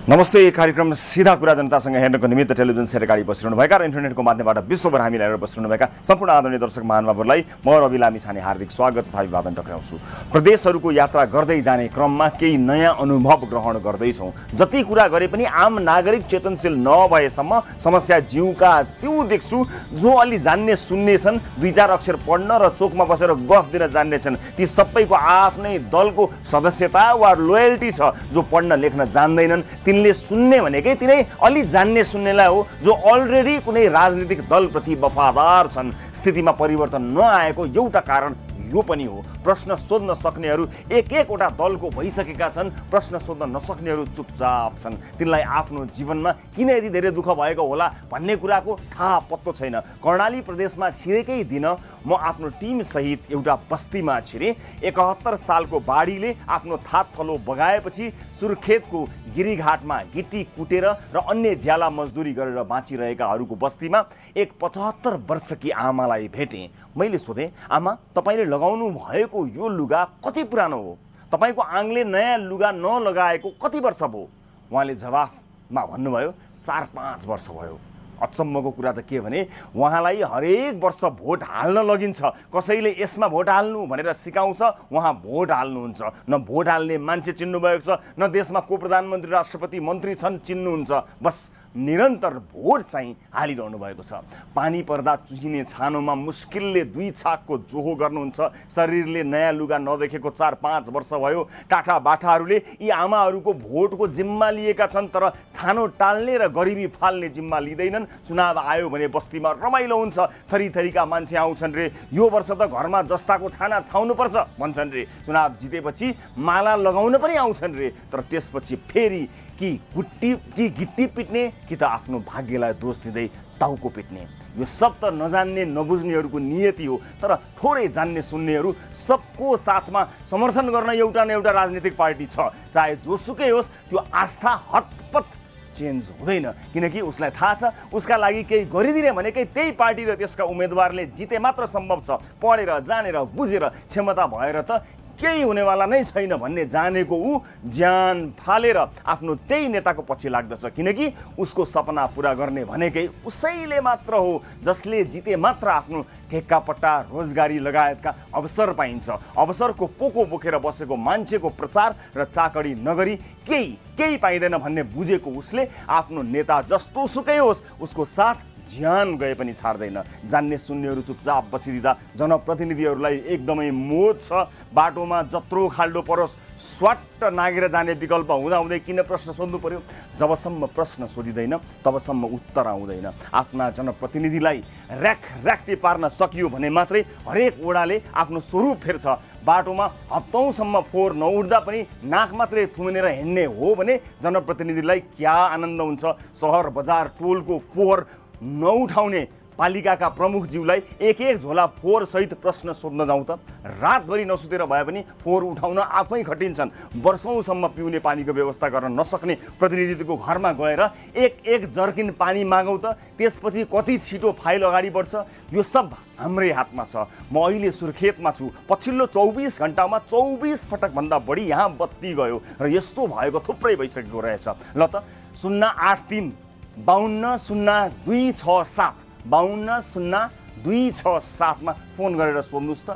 नमस्ते। कार्यक्रम सीधा कुरा जनतासँग हेर्नको निमित्त टेलिभिजन सेट अगाडि बसिरहनुभएका र इन्टरनेटको माध्यमबाट विश्वभर हामी लिएर बसिरहनुभएका सम्पूर्ण आदरणीय दर्शक महानुभावहरूलाई म रवि लामिछाने हार्दिक स्वागत तथा अभिवादन टक्राउँछु। प्रदेशहरूको यात्रा गर्दै जाने क्रममा केही नयाँ अनुभव ग्रहण गर्दैछौँ। जति कुरा गरे पनि आम नागरिक चेतनशील नभएसम्म समस्या जिउका त्यो देख्छु। जो अलि जान्ने सुन्ने छन्, दुई चार अक्षर पढ्न र चोकमा बसेर गफ दिन जान्ने छन्, ती सबैको आफ्नै दलको सदस्यता वा लोयल्टी छ। जो पढ्न लेख्न जान्दैनन् तिनले सुन्ने भनेकै तिनै अलि जान्ने सुन्नेलाई हो, जो अलरेडी कुनै राजनीतिक दलप्रति वफादार छन्। स्थितिमा परिवर्तन नआएको एउटा कारण यो पनि हो। प्रश्न सोध्न सक्नेहरू एक एकवटा दलको भइसकेका छन्, प्रश्न सोध्न नसक्नेहरू चुपचाप छन्। तिनलाई आफ्नो जीवनमा किन यति धेरै दुःख भएको होला भन्ने कुराको थाहा पत्तो छैन। कर्णाली प्रदेशमा छिरेकै दिन म आफ्नो टिम सहित एउटा बस्तीमा छिरेँ। 71 सालको बाढीले आफ्नो थात थलो बगाएपछि सुर्खेतको गिरीघाटमा गिटी कुटेर र अन्य ज्याला मजदुरी गरेर बाँचिरहेकाहरूको बस्तीमा एक 75 वर्षकी आमालाई भेटेँ। मैले सोधेँ, आमा तपाईँले लगाउनु भएको यो लुगा कति पुरानो हो? तपाईँको आङले नयाँ लुगा नलगाएको कति वर्ष भयो? उहाँले जवाफमा भन्नुभयो, 4-5 वर्ष भयो। अचम्मको कुरा त के भने उहाँलाई हरेक वर्ष भोट हाल्न लगिन्छ। कसैले यसमा भोट हाल्नु भनेर सिकाउँछ, उहाँ भोट हाल्नुहुन्छ। न भोट हाल्ने मान्छे चिन्नुभएको छ, न देशमा को प्रधानमन्त्री राष्ट्रपति मन्त्री छन् चिन्नुहुन्छ। बस निरन्तर भोट चाहिँ हालिरहनु भएको छ। पानी पर्दा चुहिने छानोमा मुस्किलले 2 छाकको जोहो गर्नुहुन्छ। शरीरले नयाँ लुगा नदेखेको 4-5 वर्ष भयो। टाटा बाठाहरूले यी आमाहरूको भोटको जिम्मा लिएका छन्, तर छानो टाल्ने र गरिबी फाल्ने जिम्मा लिँदैनन्। चुनाव आयो भने बस्तीमा रमाइलो हुन्छ। थरीथरीका मान्छे आउँछन् रे। यो वर्ष त घरमा जस्ताको छाना छाउनुपर्छ भन्छन् रे। चुनाव जितेपछि माला लगाउन पनि आउँछन् रे। तर त्यसपछि फेरि कि गिट्टी पिट्ने कि त आफ्नो भाग्यलाई दोष दिँदै टाउको पिट्ने। यो सब त नजान्ने नबुझ्नेहरूको नियति हो। तर थोरै जान्ने सुन्नेहरू सबको साथमा समर्थन गर्न एउटा न एउटा राजनीतिक पार्टी छ। चाहे जोसुकै होस्, त्यो आस्था हतपत चेन्ज हुँदैन। किनकि उसलाई थाहा छ उसका लागि केही गरिदिने भनेकै त्यही पार्टी र त्यसका उम्मेदवारले जिते मात्र सम्भव छ। पढेर जानेर बुझेर क्षमता भएर त केही हुनेवाला नै छैन भन्ने जानेको ऊ ज्यान फालेर आफ्नो त्यही नेताको पछि लाग्दछ। किनकि उसको सपना पुरा गर्ने भनेकै उसैले मात्र हो, जसले जिते मात्र आफ्नो ठेक्कापट्टा रोजगारी लगायतका अवसर पाइन्छ। अवसरको पोको बोकेर बसेको मान्छेको प्रचार र चाकडी नगरी केही पाइँदैन भन्ने बुझेको उसले आफ्नो नेता जस्तो सुकै होस् उसको साथ ज्यान गए पनि छाड्दैन। जान्ने सुन्नेहरू चुपचाप बसिदिँदा जनप्रतिनिधिहरूलाई एकदमै मोज छ। बाटोमा जत्रो खाल्डो परोस् स्वाट्ट नागेर जाने विकल्प हुँदाहुँदै किन प्रश्न सोध्नु पर्यो? जबसम्म प्रश्न सोधिँदैन तबसम्म उत्तर आउँदैन। आफ्ना जनप्रतिनिधिलाई र्याखते पार्न सकियो भने मात्रै हरेक वडाले आफ्नो स्वरूप फेर्छ। बाटोमा हप्तौँसम्म फोहोर नउठ्दा पनि नाक मात्रै थुमेर हिँड्ने हो भने जनप्रतिनिधिलाई क्या आनन्द हुन्छ? सहर बजार टोलको फोहोर नउठाउने पालिकाका प्रमुखज्यूलाई एक झोला फोहोर सहित प्रश्न सोध्न जाउँ त रातभरि नसुतेर भए पनि फोहोर उठाउन आफै खटिन्छन्। वर्षौँसम्म पिउने पानीको व्यवस्था गर्न नसक्ने प्रतिनिधिको घरमा गएर एक जर्किन पानी मागौँ त त्यसपछि कति छिटो फाइल अगाडि बढ्छ? यो सब हाम्रै हातमा छ। म अहिले सुर्खेतमा छु। पछिल्लो 24 घण्टामा 24 पटक भन्दा बढी यहाँ बत्ती गयो र यस्तो भएको थुप्रै भइसकेको रहेछ। ल त 083 52 0267 52 0267 फोन गरेर सोध्नुहोस् त।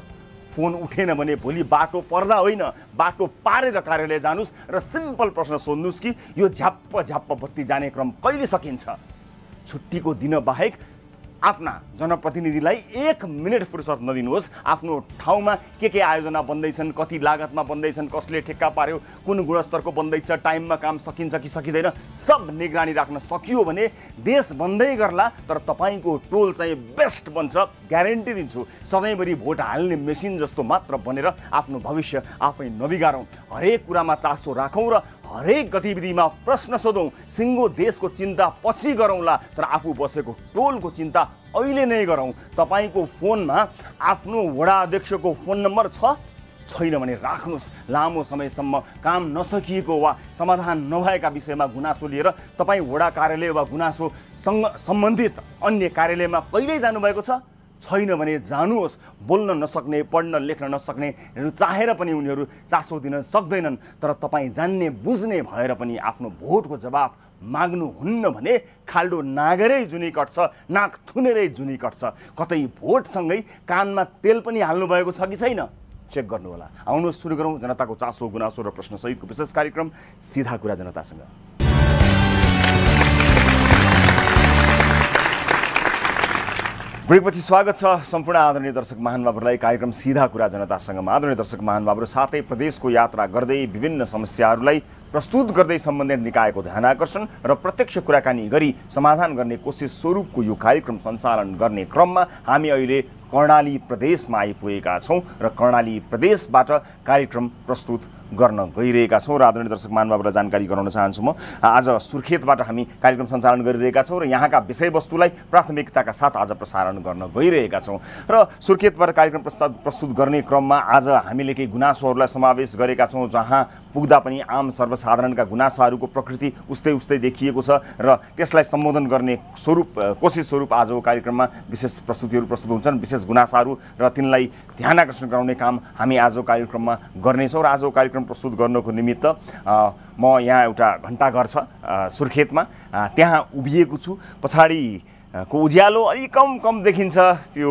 फोन उठेन भने भोलि बाटो पर्दा होइन, बाटो पारेर कार्यालय जानुस् र सिम्पल प्रश्न सोध्नुहोस् कि यो झ्याप्प बत्ती जाने क्रम कहिले सकिन्छ? छुट्टीको दिन बाहेक आफ्ना जनप्रतिनिधिलाई 1 मिनट फुर्सद नदिनुहोस्। आफ्नो ठाउँमा के आयोजना बन्दैछन्, कति लागतमा बन्दैछन्, कसले ठेक्का पार्यो, कुन गुणस्तरको बन्दैछ, टाइममा काम सकिन्छ कि सकिँदैन, सब निगरानी राख्न सकियो भने देश बन्दै गर्ला। तर तपाईँको टोल चाहिँ बेस्ट बन्छ, ग्यारेन्टी दिन्छु। सधैँभरि भोट हाल्ने मेसिन जस्तो मात्र बनेर आफ्नो भविष्य आफै नबिगारौँ। हरेक कुरामा चासो राखौँ र हरेक गतिविधिमा प्रश्न सोधौँ। सिङ्गो देशको चिन्ता पछि गरौँला, तर आफू बसेको टोलको चिन्ता अहिले नै गरौँ। तपाईँको फोनमा आफ्नो वडा अध्यक्षको फोन नम्बर छैन भने राख्नुहोस्। लामो समयसम्म काम नसकिएको वा समाधान नभएका विषयमा गुनासो लिएर तपाईँ वडा कार्यालय वा गुनासोसँग सम्बन्धित अन्य कार्यालयमा कहिल्यै जानुभएको छ? छैन भने जानुहोस्। बोल्न नसक्ने, पढ्न लेख्न नसक्नेहरू चाहेर पनि उनीहरू चासो दिन सक्दैनन्। तर तपाईँ जान्ने बुझ्ने भएर पनि आफ्नो भोटको जवाब माग्नुहुन्न भने खाल्डो नागेरै जुनी कट्छ, नाक थुनेरै जुनी कट्छ। कतै भोटसँगै कानमा तेल पनि हाल्नुभएको छ कि छैन चेक गर्नुहोला। आउनुहोस् सुरु गरौँ जनताको चासो गुनासो र प्रश्नसहितको विशेष कार्यक्रम सिधा कुरा जनतासँग। ब्रेकपछि स्वागत छ सम्पूर्ण आदरणीय दर्शक महानुभावहरूलाई कार्यक्रम सिधा कुरा जनतासँग। आदरणीय दर्शक महानुभावहरू, साथै प्रदेशको यात्रा गर्दै विभिन्न समस्याहरूलाई प्रस्तुत गर्दै सम्बन्धित निकायको ध्यान आकर्षण र प्रत्यक्ष कुराकानी गरी समाधान गर्ने कोसिस स्वरूपको यो कार्यक्रम सञ्चालन गर्ने क्रममा हामी अहिले कर्णाली प्रदेशमा आइपुगेका छौँ र कर्णाली प्रदेशबाट कार्यक्रम प्रस्तुत गर्न गइरहेका छौँ र आदरणीय दर्शक महानुभावहरूलाई जानकारी गराउन चाहन्छु। म आज सुर्खेतबाट हामी कार्यक्रम सञ्चालन गरिरहेका छौँ र यहाँका विषयवस्तुलाई प्राथमिकताका साथ आज प्रसारण गर्न गइरहेका छौँ र सुर्खेतबाट कार्यक्रम प्रस्तुत गर्ने क्रममा आज हामीले केही गुनासोहरूलाई समावेश गरेका छौँ, जहाँ पुग्दा पनि आम सर्वसाधारणका गुनासाहरूको प्रकृति उस्तै उस्तै देखिएको छ र त्यसलाई सम्बोधन गर्ने कोसिस स्वरूप आजको कार्यक्रममा विशेष प्रस्तुतिहरू प्रस्तुत हुन्छन्। विशेष गुनासाहरू र तिनलाई ध्यान आकर्षण गराउने काम हामी आजको कार्यक्रममा गर्नेछौँ र आजको कार्यक्रम प्रस्तुत गर्नको निमित्त म यहाँ एउटा घण्टाघर छ सुर्खेतमा, त्यहाँ उभिएको छु। पछाडिको उज्यालो अलिक कम देखिन्छ, त्यो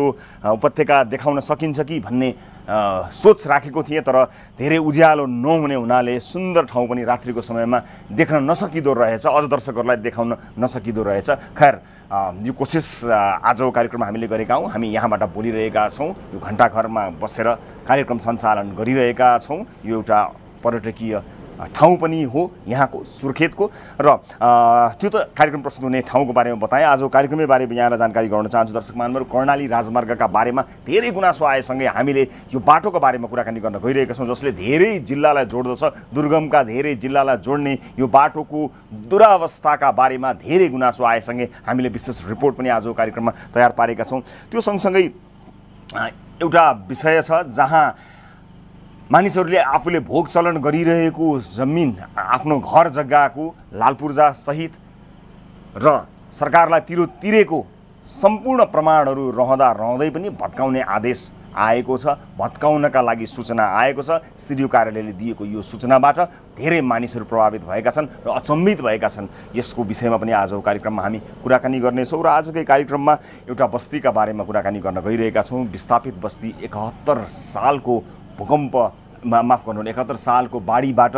उपत्यका देखाउन सकिन्छ कि भन्ने सोच राखेको थिएँ, तर धेरै उज्यालो नहुने हुनाले सुन्दर ठाउँ पनि रात्रिको समयमा देख्न नसकिदो रहेछ, अझ दर्शकहरूलाई देखाउन नसकिदो रहेछ। खैर, यो कोसिस आजको कार्यक्रममा हामीले गरेका हौँ। हामी यहाँबाट बोलिरहेका छौँ, यो घण्टाघरमा बसेर कार्यक्रम सञ्चालन गरिरहेका छौँ। यो एउटा पर्यटकीय ठाउँ पनि हो यहाँको सुर्खेतको र त्यो त कार्यक्रम प्रस्तुत हुने ठाउँको बारेमा बताएँ। आजको कार्यक्रमकै बारेमा यहाँलाई जानकारी गराउन चाहन्छु। दर्शक महानुभावहरू, कर्णाली राजमार्गका बारेमा धेरै गुनासो आएसँगै हामीले यो बाटोको बारेमा कुराकानी गर्न गइरहेका छौँ, जसले धेरै जिल्लालाई जोड्दछ। दुर्गमका धेरै जिल्लालाई जोड्ने यो बाटोको दुरावस्थाका बारेमा धेरै गुनासो आएसँगै हामीले विशेष रिपोर्ट पनि आजको कार्यक्रममा तयार पारेका छौँ। त्यो सँगसँगै एउटा विषय छ जहाँ मानिसहरूले आफूले भोग चलन गरिरहेको जमिन, आफ्नो घर जग्गाको लालपुर्जा सहित र सरकारलाई तिरेको सम्पूर्ण प्रमाणहरू रहँदै पनि भत्काउने आदेश आएको छ। भत्काउनका लागि सूचना आएको छ। सिडिओ कार्यालयले दिएको यो सूचनाबाट धेरै मानिसहरू प्रभावित भएका छन् र अचम्मित भएका छन्। यसको विषयमा पनि आजको कार्यक्रममा हामी कुराकानी गर्नेछौँ र आजकै कार्यक्रममा एउटा बस्तीका बारेमा कुराकानी गर्न गइरहेका छौँ। विस्थापित बस्ती 71 सालको भूकम्पमा, माफ गर्नु, 71 सालको बाढीबाट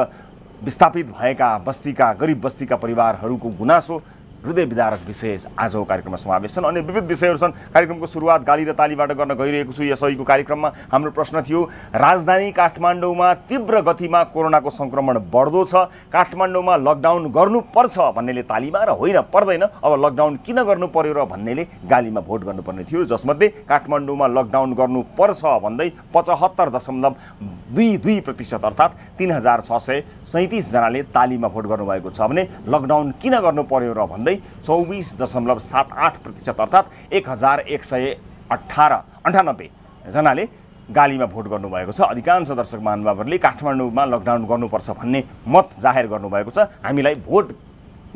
विस्थापित भएका बस्तीका, गरिब बस्तीका परिवारहरूको गुनासो, हृदय विदारक विषय आजको कार्यक्रममा समावेश छन्। अन्य विविध विषयहरू छन्। कार्यक्रमको सुरुवात गाली र तालीबाट गर्न गइरहेको छु। यसैको कार्यक्रममा हाम्रो प्रश्न थियो, राजधानी काठमाडौँमा तीव्र गतिमा कोरोनाको सङ्क्रमण बढ्दो छ, काठमाडौँमा लकडाउन गर्नुपर्छ भन्नेले तालीमा र होइन पर्दैन, अब लकडाउन किन गर्नु पर्यो र भन्नेले गालीमा भोट गर्नुपर्ने थियो। जसमध्ये काठमाडौँमा लकडाउन गर्नुपर्छ भन्दै 75.22% अर्थात् 3637 जनाले तालीमा भोट गर्नुभएको छ भने लकडाउन किन गर्नु पर्यो र भन्दै 24.78% अर्थात् 1198 जनाले गालीमा भोट गर्नुभएको छ। अधिकांश दर्शक महानुभावहरूले काठमाडौँमा लकडाउन गर्नुपर्छ भन्ने मत जाहेर गर्नुभएको छ, हामीलाई भोट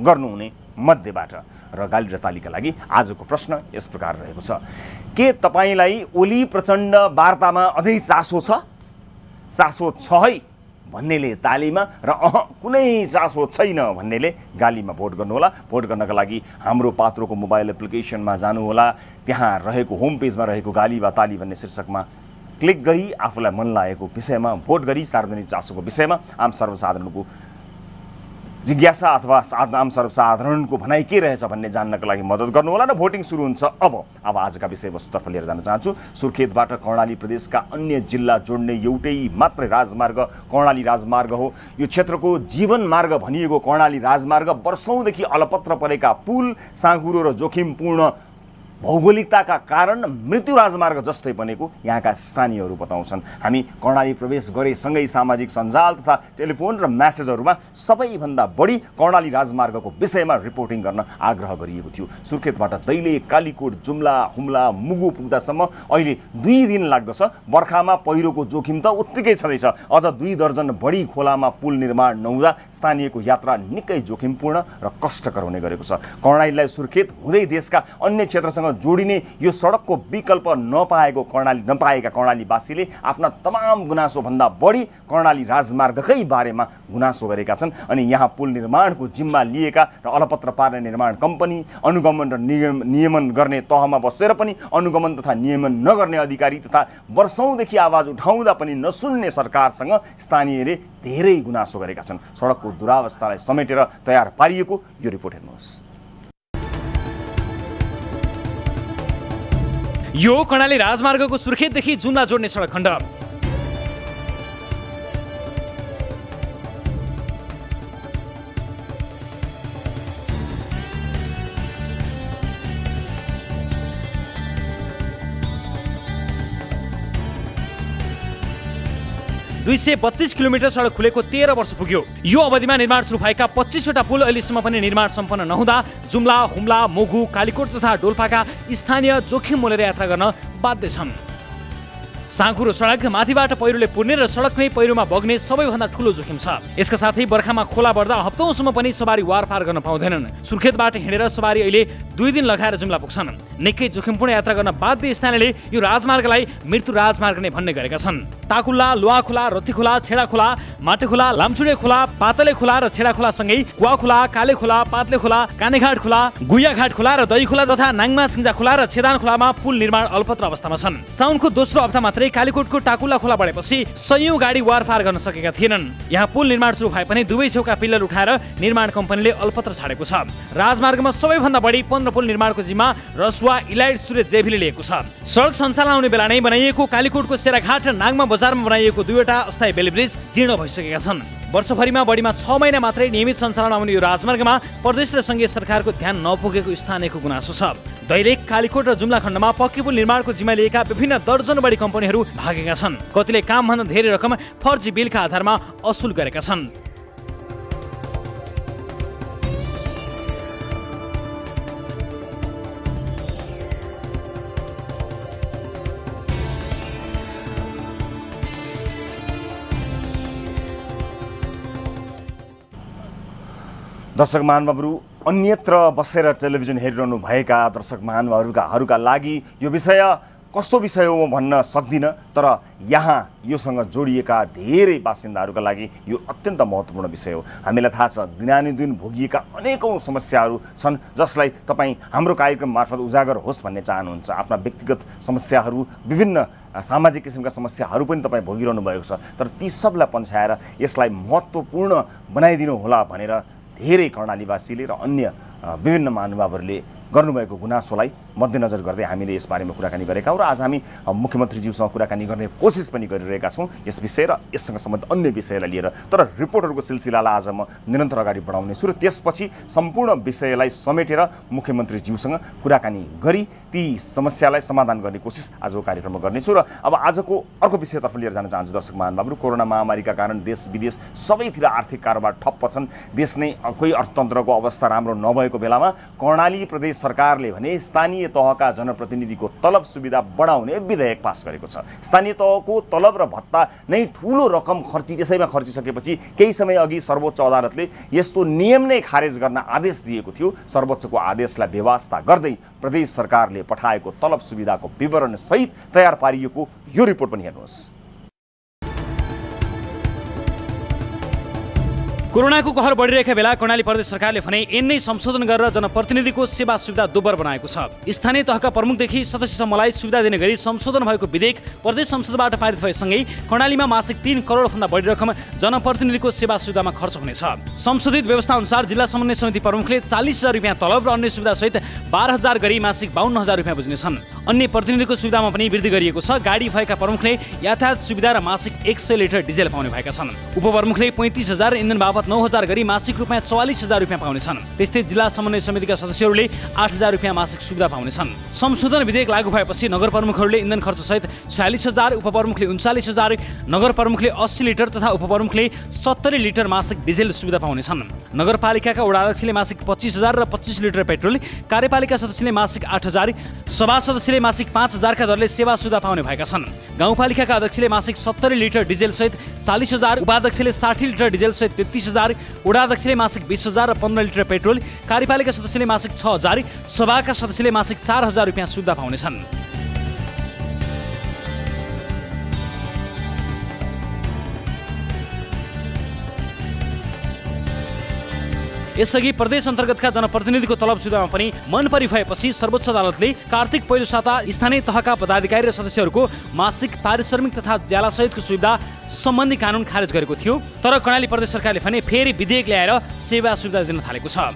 गर्नुहुने मध्येबाट। र गाली र तालीका लागि आजको प्रश्न यस प्रकार रहेको छ, के तपाईँलाई ओली प्रचण्ड वार्तामा अझै चासो छ? चासो छ है भन्नेले तालीमा र कुनै चासो छैन भन्नेले गालीमा भोट गर्नुहोला। भोट गर्नका लागि हाम्रो पात्रोको मोबाइल एप्लिकेसनमा जानुहोला। त्यहाँ रहेको होम पेजमा रहेको गाली वा ताली भन्ने शीर्षकमा क्लिक गरी आफूलाई मन लागेको विषयमा भोट गरी सार्वजनिक चासोको विषयमा आम सर्वसाधारणको जिज्ञासा अथवा आम सर्वसाधारणको भनाइ के रहेछ भन्ने जान्नको लागि मद्दत गर्नुहोला र भोटिङ सुरु हुन्छ। अब आजका विषयवस्तुतर्फ लिएर जान चाहन्छु। सुर्खेतबाट कर्णाली प्रदेशका अन्य जिल्ला जोड्ने एउटै मात्रै राजमार्ग कर्णाली राजमार्ग हो। यो क्षेत्रको जीवन मार्ग भनिएको कर्णाली राजमार्ग वर्षौंदेखि अलपत्र परेका पुल, साँघुरो र जोखिमपूर्ण भौगोलिकताका कारण मृत्यु राजमार्ग जस्तै बनेको यहाँका स्थानीयहरू बताउँछन्। हामी कर्णाली प्रवेश गरेसँगै सामाजिक सञ्जाल तथा टेलिफोन र म्यासेजहरूमा सबैभन्दा बढी कर्णाली राजमार्गको विषयमा रिपोर्टिङ गर्न आग्रह गरिएको थियो। सुर्खेतबाट दैले, कालीकोट, जुम्ला, हुम्ला, मुगु पुग्दासम्म अहिले 2 दिन लाग्दछ। बर्खामा पहिरोको जोखिम त उत्तिकै छँदैछ, अझ 2 दर्जन बढी खोलामा पुल निर्माण नहुँदा स्थानीयको यात्रा निकै जोखिमपूर्ण र कष्टकर हुने गरेको छ। कर्णालीलाई सुर्खेत हुँदै देशका अन्य क्षेत्रसँग जोडिने यो सडकको विकल्प नपाएका कर्णालीवासीले आफ्ना तमाम गुनासोभन्दा बढी कर्णाली राजमार्गकै बारेमा गुनासो गरेका छन्। अनि यहाँ पुल निर्माणको जिम्मा लिएका र अलपत्र पार्ने निर्माण कम्पनी, अनुगमन र नियमन गर्ने तहमा बसेर पनि अनुगमन तथा नियमन नगर्ने अधिकारी तथा वर्षौंदेखि आवाज उठाउँदा पनि नसुन्ने सरकारसँग स्थानीयले धेरै गुनासो गरेका छन्। सडकको दुरावस्थालाई समेटेर तयार पारिएको यो रिपोर्ट हेर्नुहोस्। यो कर्णाली राजमार्गको सुर्खेतदेखि जुम्ला जोड्ने सडक खण्ड। 232 किलोमिटर सडक खुलेको 13 वर्ष पुग्यो। यो अवधिमा निर्माण सुरु भएका 25वटा पुल अहिलेसम्म पनि निर्माण सम्पन्न नहुँदा जुम्ला, हुम्ला, मुगु, कालीकोट तथा डोल्पाका स्थानीय जोखिम मोलेर यात्रा गर्न बाध्य छन्। साँघुरो सडक माथिबाट पहिरोले पुर्ने र सडकमै पहिरोमा बग्ने सबैभन्दा ठूलो जोखिम छ। यसका साथै बर्खामा खोला बढ्दा हप्तौंसम्म पनि सवारी वारपार गर्न पाउँदैनन्। सुर्खेतबाट हिँडेर सवारी अहिले 2 दिन लगाएर जुम्ला पुग्छन्। निकै जोखिमपूर्ण यात्रा गर्न बाध्य स्थानीयले यो राजमार्गलाई मृत्यु राजमार्ग नै भन्ने गरेका छन्। टाकुल्ला, लुवा खोला, रत्ती खोला, छेडा खोला, माटे खोला, लामचुडे खोला, पातले खोला र छेडा खोला सँगै कुवा खोला, काले खोला, पातले खोला, कानेघाट खोला, गुयाघाट खोला र दही खोला तथा नाङमा सिङ्जा खोला र छेदान खोलामा पुल निर्माण अल्पत्र अवस्थामा छन्। साउनको दोस्रो हप्ता मात्रै कालीकोटको टाकुल्ला खोला बढेपछि सयौं गाडी वारपार गर्न सकेका थिएनन्। यहाँ पुल निर्माण सुरु भए पनि दुवै छेउका पिल्लर उठाएर निर्माण कम्पनीले अल्पत्र छाडेको छ। राजमार्गमा सबैभन्दा बढी 15 पुल निर्माणको जिम्मा रसुवा, इलाइट, सूर्य जेभीले लिएको छ। सडक सञ्चालन आउने बेला नै बनाइएको कालीकोटको सेराघाट र नाङमा बजारमा बनाइएको 2वटा अस्थायी बेली ब्रिज जीर्ण भइसकेका छन्। वर्षभरिमा बढीमा 6 महिना मात्रै नियमित सञ्चालन आउने यो राजमार्गमा प्रदेश र संघीय सरकारको ध्यान नपुगेको स्थानीयको गुनासो छ। दैलेख, कालीकोट र जुम्ला खण्डमा पक्की पुल निर्माणको जिम्मा लिएका विभिन्न दर्जन बढी कम्पनीहरू भागेका छन्। कतिले कामभन्दा धेरै रकम फर्जी बिलका आधारमा असुल गरेका छन्। दर्शक महानुभावहरू, अन्यत्र बसेर टेलिभिजन हेरिरहनु भएका दर्शक महानुभावहरूका लागि यो विषय कस्तो विषय हो म भन्न सक्दिनँ, तर यहाँ योसँग जोडिएका धेरै बासिन्दाहरूका लागि यो अत्यन्त महत्त्वपूर्ण विषय हो। हामीलाई थाहा छ दिनानुदिन भोगिएका अनेकौं समस्याहरू छन् जसलाई तपाईँ हाम्रो कार्यक्रम मार्फत उजागर होस् भन्ने चाहनुहुन्छ। आफ्ना व्यक्तिगत समस्याहरू, विभिन्न सामाजिक किसिमका समस्याहरू पनि तपाईँ भोगिरहनु भएको छ, तर ती सबलाई पन्छाएर यसलाई महत्त्वपूर्ण बनाइदिनु होला भनेर धेरै कर्णालीवासीले र अन्य विभिन्न महानुभावहरूले गर्नुभएको गुनासोलाई मध्यनजर गर्दै हामीले यसबारेमा कुराकानी गरेका हौँ र आज हामी मुख्यमन्त्रीज्यूसँग कुराकानी गर्ने कोसिस पनि गरिरहेका छौँ यस विषय र यससँग सम्बन्धित अन्य विषयलाई लिएर। तर रिपोर्टहरूको सिलसिलालाई आज म निरन्तर अगाडि बढाउनेछु र त्यसपछि सम्पूर्ण विषयलाई समेटेर मुख्यमन्त्रीज्यूसँग कुराकानी गरी ती समस्यालाई समाधान गर्ने कोसिस आजको कार्यक्रममा गर्नेछु। र अब आजको अर्को विषयतर्फ लिएर जान चाहन्छु दर्शक महानुभावहरू। कोरोना महामारीका कारण देश विदेश सबैतिर आर्थिक कारोबार ठप्प छन्। देश नै कोही अर्थतन्त्रको अवस्था राम्रो नभएको बेलामा कर्णाली प्रदेश सरकारले भने स्थानीय तहका जनप्रतिनिधिको तलब सुविधा बढाउने विधेयक पास गरेको छ। स्थानीय तहको तलब र भत्ता नै ठूलो रकम त्यसैमा खर्चिसकेपछि केही समय अघि सर्वोच्च अदालतले यस्तो नियम नै खारेज गर्न आदेश दिएको थियो। सर्वोच्चको आदेशलाई बेवास्ता गर्दै प्रदेश सरकारले पठाएको तलब सुविधाको विवरण सहित तयार पारिएको यो रिपोर्ट पनि हेर्नुहोस्। कोरोनाको कहर बढिरहेका बेला कर्णाली प्रदेश सरकारले भने एनै संशोधन गरेर जनप्रतिनिधिको सेवा सुविधा दोब्बर बनाएको छ। स्थानीय तहका प्रमुखदेखि सदस्यसम्मलाई सुविधा दिने गरी संशोधन भएको विधेयक प्रदेश संसदबाट पारित भएसँगै कर्णालीमा मासिक 3 करोडभन्दा बढी रकम जनप्रतिनिधिको सेवा सुविधामा खर्च हुनेछ। संशोधित व्यवस्था अनुसार जिल्ला समन्वय समिति प्रमुखले 40,000 रुपियाँ तलब र अन्य सुविधा सहित 12,000 गरी मासिक 52,000 रुपियाँ बुझ्नेछन्। अन्य प्रतिनिधिको सुविधामा पनि वृद्धि गरिएको छ। गाडी भएका प्रमुखले यातायात सुविधा र मासिक 100 लिटर डिजेल पाउने भएका छन्। उपप्रमुखले 35,000 इन्धन बाबत 9,000 गरी मासिक रूपमा 44,000 रुपियाँ पाउनेछन्। त्यस्तै जिल्ला समन्वय समितिका सदस्यहरूले 8,000 रुपियाँ मासिक सुविधा पाउनेछन्। संशोधन विधेयक लागू भएपछि नगर प्रमुखहरूले इन्धन खर्च सहित 46,000, उपप्रमुखले 39,000, नगर प्रमुखले 80 लिटर तथा उपप्रमुखले 70 लिटर मासिक डिजेल सुविधा पाउनेछन्। नगरपालिकाका वडा अध्यक्षले मासिक 25,000 र 25 लिटर पेट्रोल, कार्यपालिका सदस्यले मासिक 8,000, सभा सदस्यले मासिक 5,000 का दरले सेवा सुविधा पाउने भएका छन्। गाउँपालिकाका अध्यक्षले मासिक 70 लिटर डिजेलसहित 40,000, उपाध्यक्षले 60 लिटर डिजेलसहित 33,000, वडाध्यक्षले मासिक 20,000 र 15 लिटर पेट्रोल, कार्यपालिका सदस्यले मासिक 6,000, सभाका सदस्यले मासिक 4,000 रुपियाँ सुविधा पाउनेछन्। यसअघि प्रदेश अन्तर्गतका जनप्रतिनिधिको तलब सुविधामा पनि मन परिभएपछि सर्वोच्च अदालतले कार्तिक पहिलो साता स्थानीय तहका पदाधिकारी र सदस्यहरूको मासिक पारिश्रमिक तथा ज्यालासहितको सुविधा सम्बन्धी कानुन खारेज गरेको थियो। तर कर्णाली प्रदेश सरकारले भने फेरि विधेयक ल्याएर सेवा सुविधा दिन थालेको छ।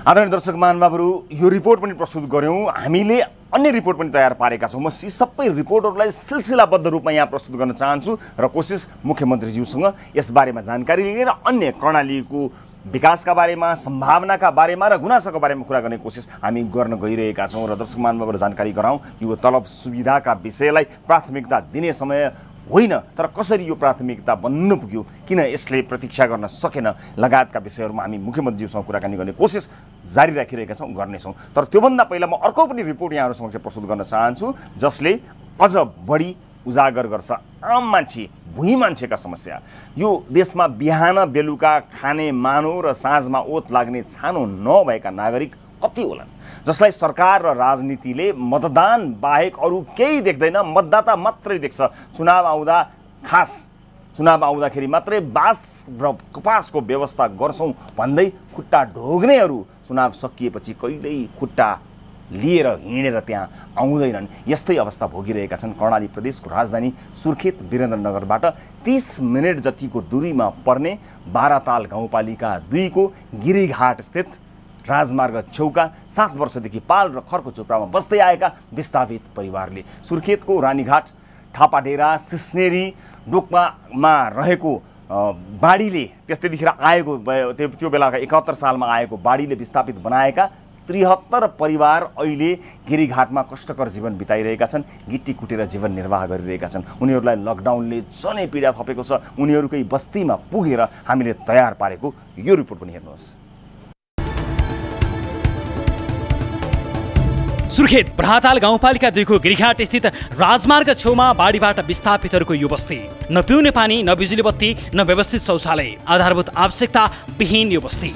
आदरणीय दर्शक महानुभावहरू, यो रिपोर्ट पनि प्रस्तुत गर्यौँ, हामीले अन्य रिपोर्ट पनि तयार पारेका छौँ। म यी सबै रिपोर्टहरूलाई सिलसिलाबद्ध रूपमा यहाँ प्रस्तुत गर्न चाहन्छु र कोसिस मुख्यमन्त्रीज्यूसँग यसबारेमा जानकारी लिने र अन्य कर्णालीको विकासका बारेमा, सम्भावनाका बारेमा र गुनासोका बारेमा कुरा गर्ने कोसिस हामी गर्न गइरहेका छौँ र दर्शक महानुभावहरू जानकारी गराउँ। यो तलब सुविधाका विषयलाई प्राथमिकता दिने समय होइन, तर कसरी यो प्राथमिकता बन्न पुग्यो, किन यसले प्रतीक्षा गर्न सकेन, लगायतका विषयहरूमा हामी मुख्यमन्त्रीसँग कुराकानी गर्ने कोसिस जारी राखिरहेका छौँ, गर्नेछौँ। तर त्योभन्दा पहिला म अर्को पनि रिपोर्ट यहाँहरू समक्ष प्रस्तुत गर्न चाहन्छु, जसले अझ बढी उजागर गर्छ आम मान्छे, भुइँ मान्छेका समस्या। यो देशमा बिहान बेलुका खाने मानो र साँझमा ओत लाग्ने छानो नभएका नागरिक कति होलान्, जसलाई सरकार र राजनीतिले मतदान बाहेक अरू केही देख्दैन, मतदाता मात्रै देख्छ। चुनाव आउँदाखेरि मात्रै बास र कपासको व्यवस्था गर्छौँ भन्दै खुट्टा ढोग्नेहरू चुनाव सकिएपछि कहिल्यै खुट्टा लिएर हिँडेर त्यहाँ आउँदैनन्। यस्तै अवस्था भोगिरहेका छन् कर्णाली प्रदेशको राजधानी सुर्खेत वीरेन्द्रनगरबाट 30 मिनट जतिको दूरीमा पर्ने बाराताल गाउँपालिका 2 को गिरीघाट स्थित राजमार्ग छेउका 7 वर्षदेखि पाल र खरको चोपडामा बस्दै आएका विस्थापित परिवारले सुर्खेतको रानीघाट, थापाडेरा, सिस्नेरी, डोक्मामा रहेको बाढीले त्यतिखेर आएको, त्यो बेलाका 71 सालमा आएको बाढीले विस्थापित बनाएका 73 परिवार अहिले गिरीघाटमा कष्टकर जीवन बिताइरहेका छन्, गिट्टी कुटेर जीवन निर्वाह गरिरहेका छन्। उनीहरूलाई लकडाउनले झनै पीडा थपेको छ। उनीहरूकै बस्तीमा पुगेर हामीले तयार पारेको यो रिपोर्ट पनि हेर्नुहोस्। सुर्खेत ब्राहताल गाउँपालिका 2 को गिरीघाट स्थित राजमार्ग छेउमा बाढीबाट विस्थापितहरूको यो बस्ती। न पिउने पानी, न बिजुली बत्ती, न व्यवस्थित शौचालय, आधारभूत आवश्यकता विहीन यो बस्ती।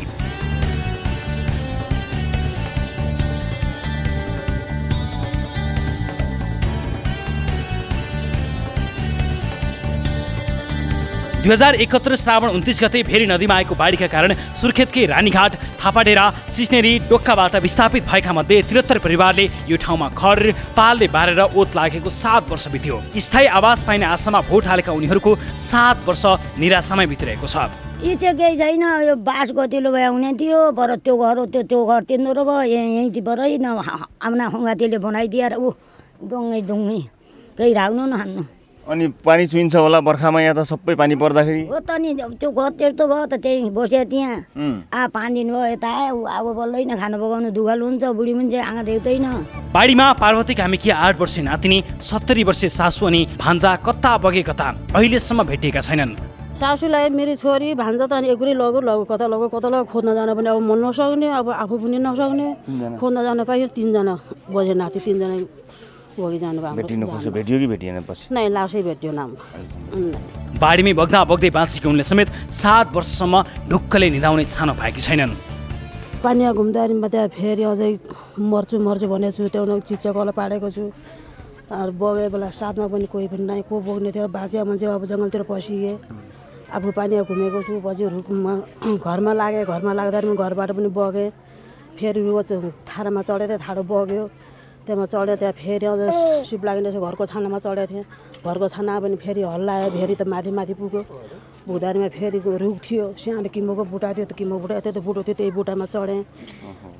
दुई 2071 श्रावण 29 गते भेरी नदीमा आएको बाढीका कारण सुर्खेतकै रानीघाट, थापाडेरा, सिस्नेरी, डोक्काबाट विस्थापित भएका मध्ये 73 परिवारले यो ठाउँमा खर पालले बारेर ओत लागेको 7 वर्ष बित्यो। स्थायी आवास पाइने आशामा भोट हालेका उनीहरूको 7 वर्ष निराशामै बितिरहेको छ। यी चाहिँ केही छैन, यो बाँस गतिलो भए हुने थियो, पर त्यो घर तिम्रो भयो, यहीँ बरै न आम्ना खुङ्गातीले बनाइदिएर ऊ डुङ्गी केही राख्नु नहान्नु। अनि पानी चुइन्छ होला बर्खामा, यहाँ त सबै पानी पर्दाखेरि हो त नि, त्यो घर त्यस्तो भयो त त्यही बस्यो त्यहाँ। पानी दिनु भयो यता आयो, अब बल्दैन खानु पकाउनु दुःखल हुन्छ, बुढी मान्छे आँखा देख्दैन। बाढीमा पार्वती कामीकी 8 वर्षीय नातिनी, 70 वर्षीय सासू अनि भान्जा कता बगे कता अहिलेसम्म भेटिएका छैनन्। सासूलाई मेरो छोरी भान्जा त अनि एकुरै लगो कता खोज्न जान पनि अब मन नसक्ने, अब आफू पनि नसक्ने, खोज्न जान पाइयो। 3 जना बजे नाति, 3 जना भोगी जानु भएको। भेटियो कि भेटिएन पछि? नै लासै भेट्यो नाम। बाढीमै बग्दै बाँचेकी उनले समेत 7 वर्षसम्म ढुक्कले निदाउने छानो पाएकी छैनन्। पानीमा घुम्दाखेरिमा त्यहाँ फेरि अझै मर्छु भनेको छु, त्यो चिच्चकल पाडेको छु। अरू बगे बेला साथमा पनि कोही पनि नै, को बोक्ने थियो, बाँचिया मान्छे अब जङ्गलतिर पसिए। आफू पानीमा घुमेको छु, पछि रुखमा घरमा लाग्दाखेरि घरबाट पनि बगेँ। फेरि थारामा चढेको थिएँ, ठाडो बग्यो, त्यहाँ चढेँ, त्यहाँ फेरि अझ सिप लाग्ने थियो, घरको छानामा चढेको थिएँ। घरको छाना पनि फेरि हल्लायो, फेरि त माथि पुग्यो। भुदारीमा फेरि रुख थियो, सानो किम्बोको बुटा थियो, त्यो किम्बो बुटा त्यो बुटो थियो, त्यही बुटामा चढेँ।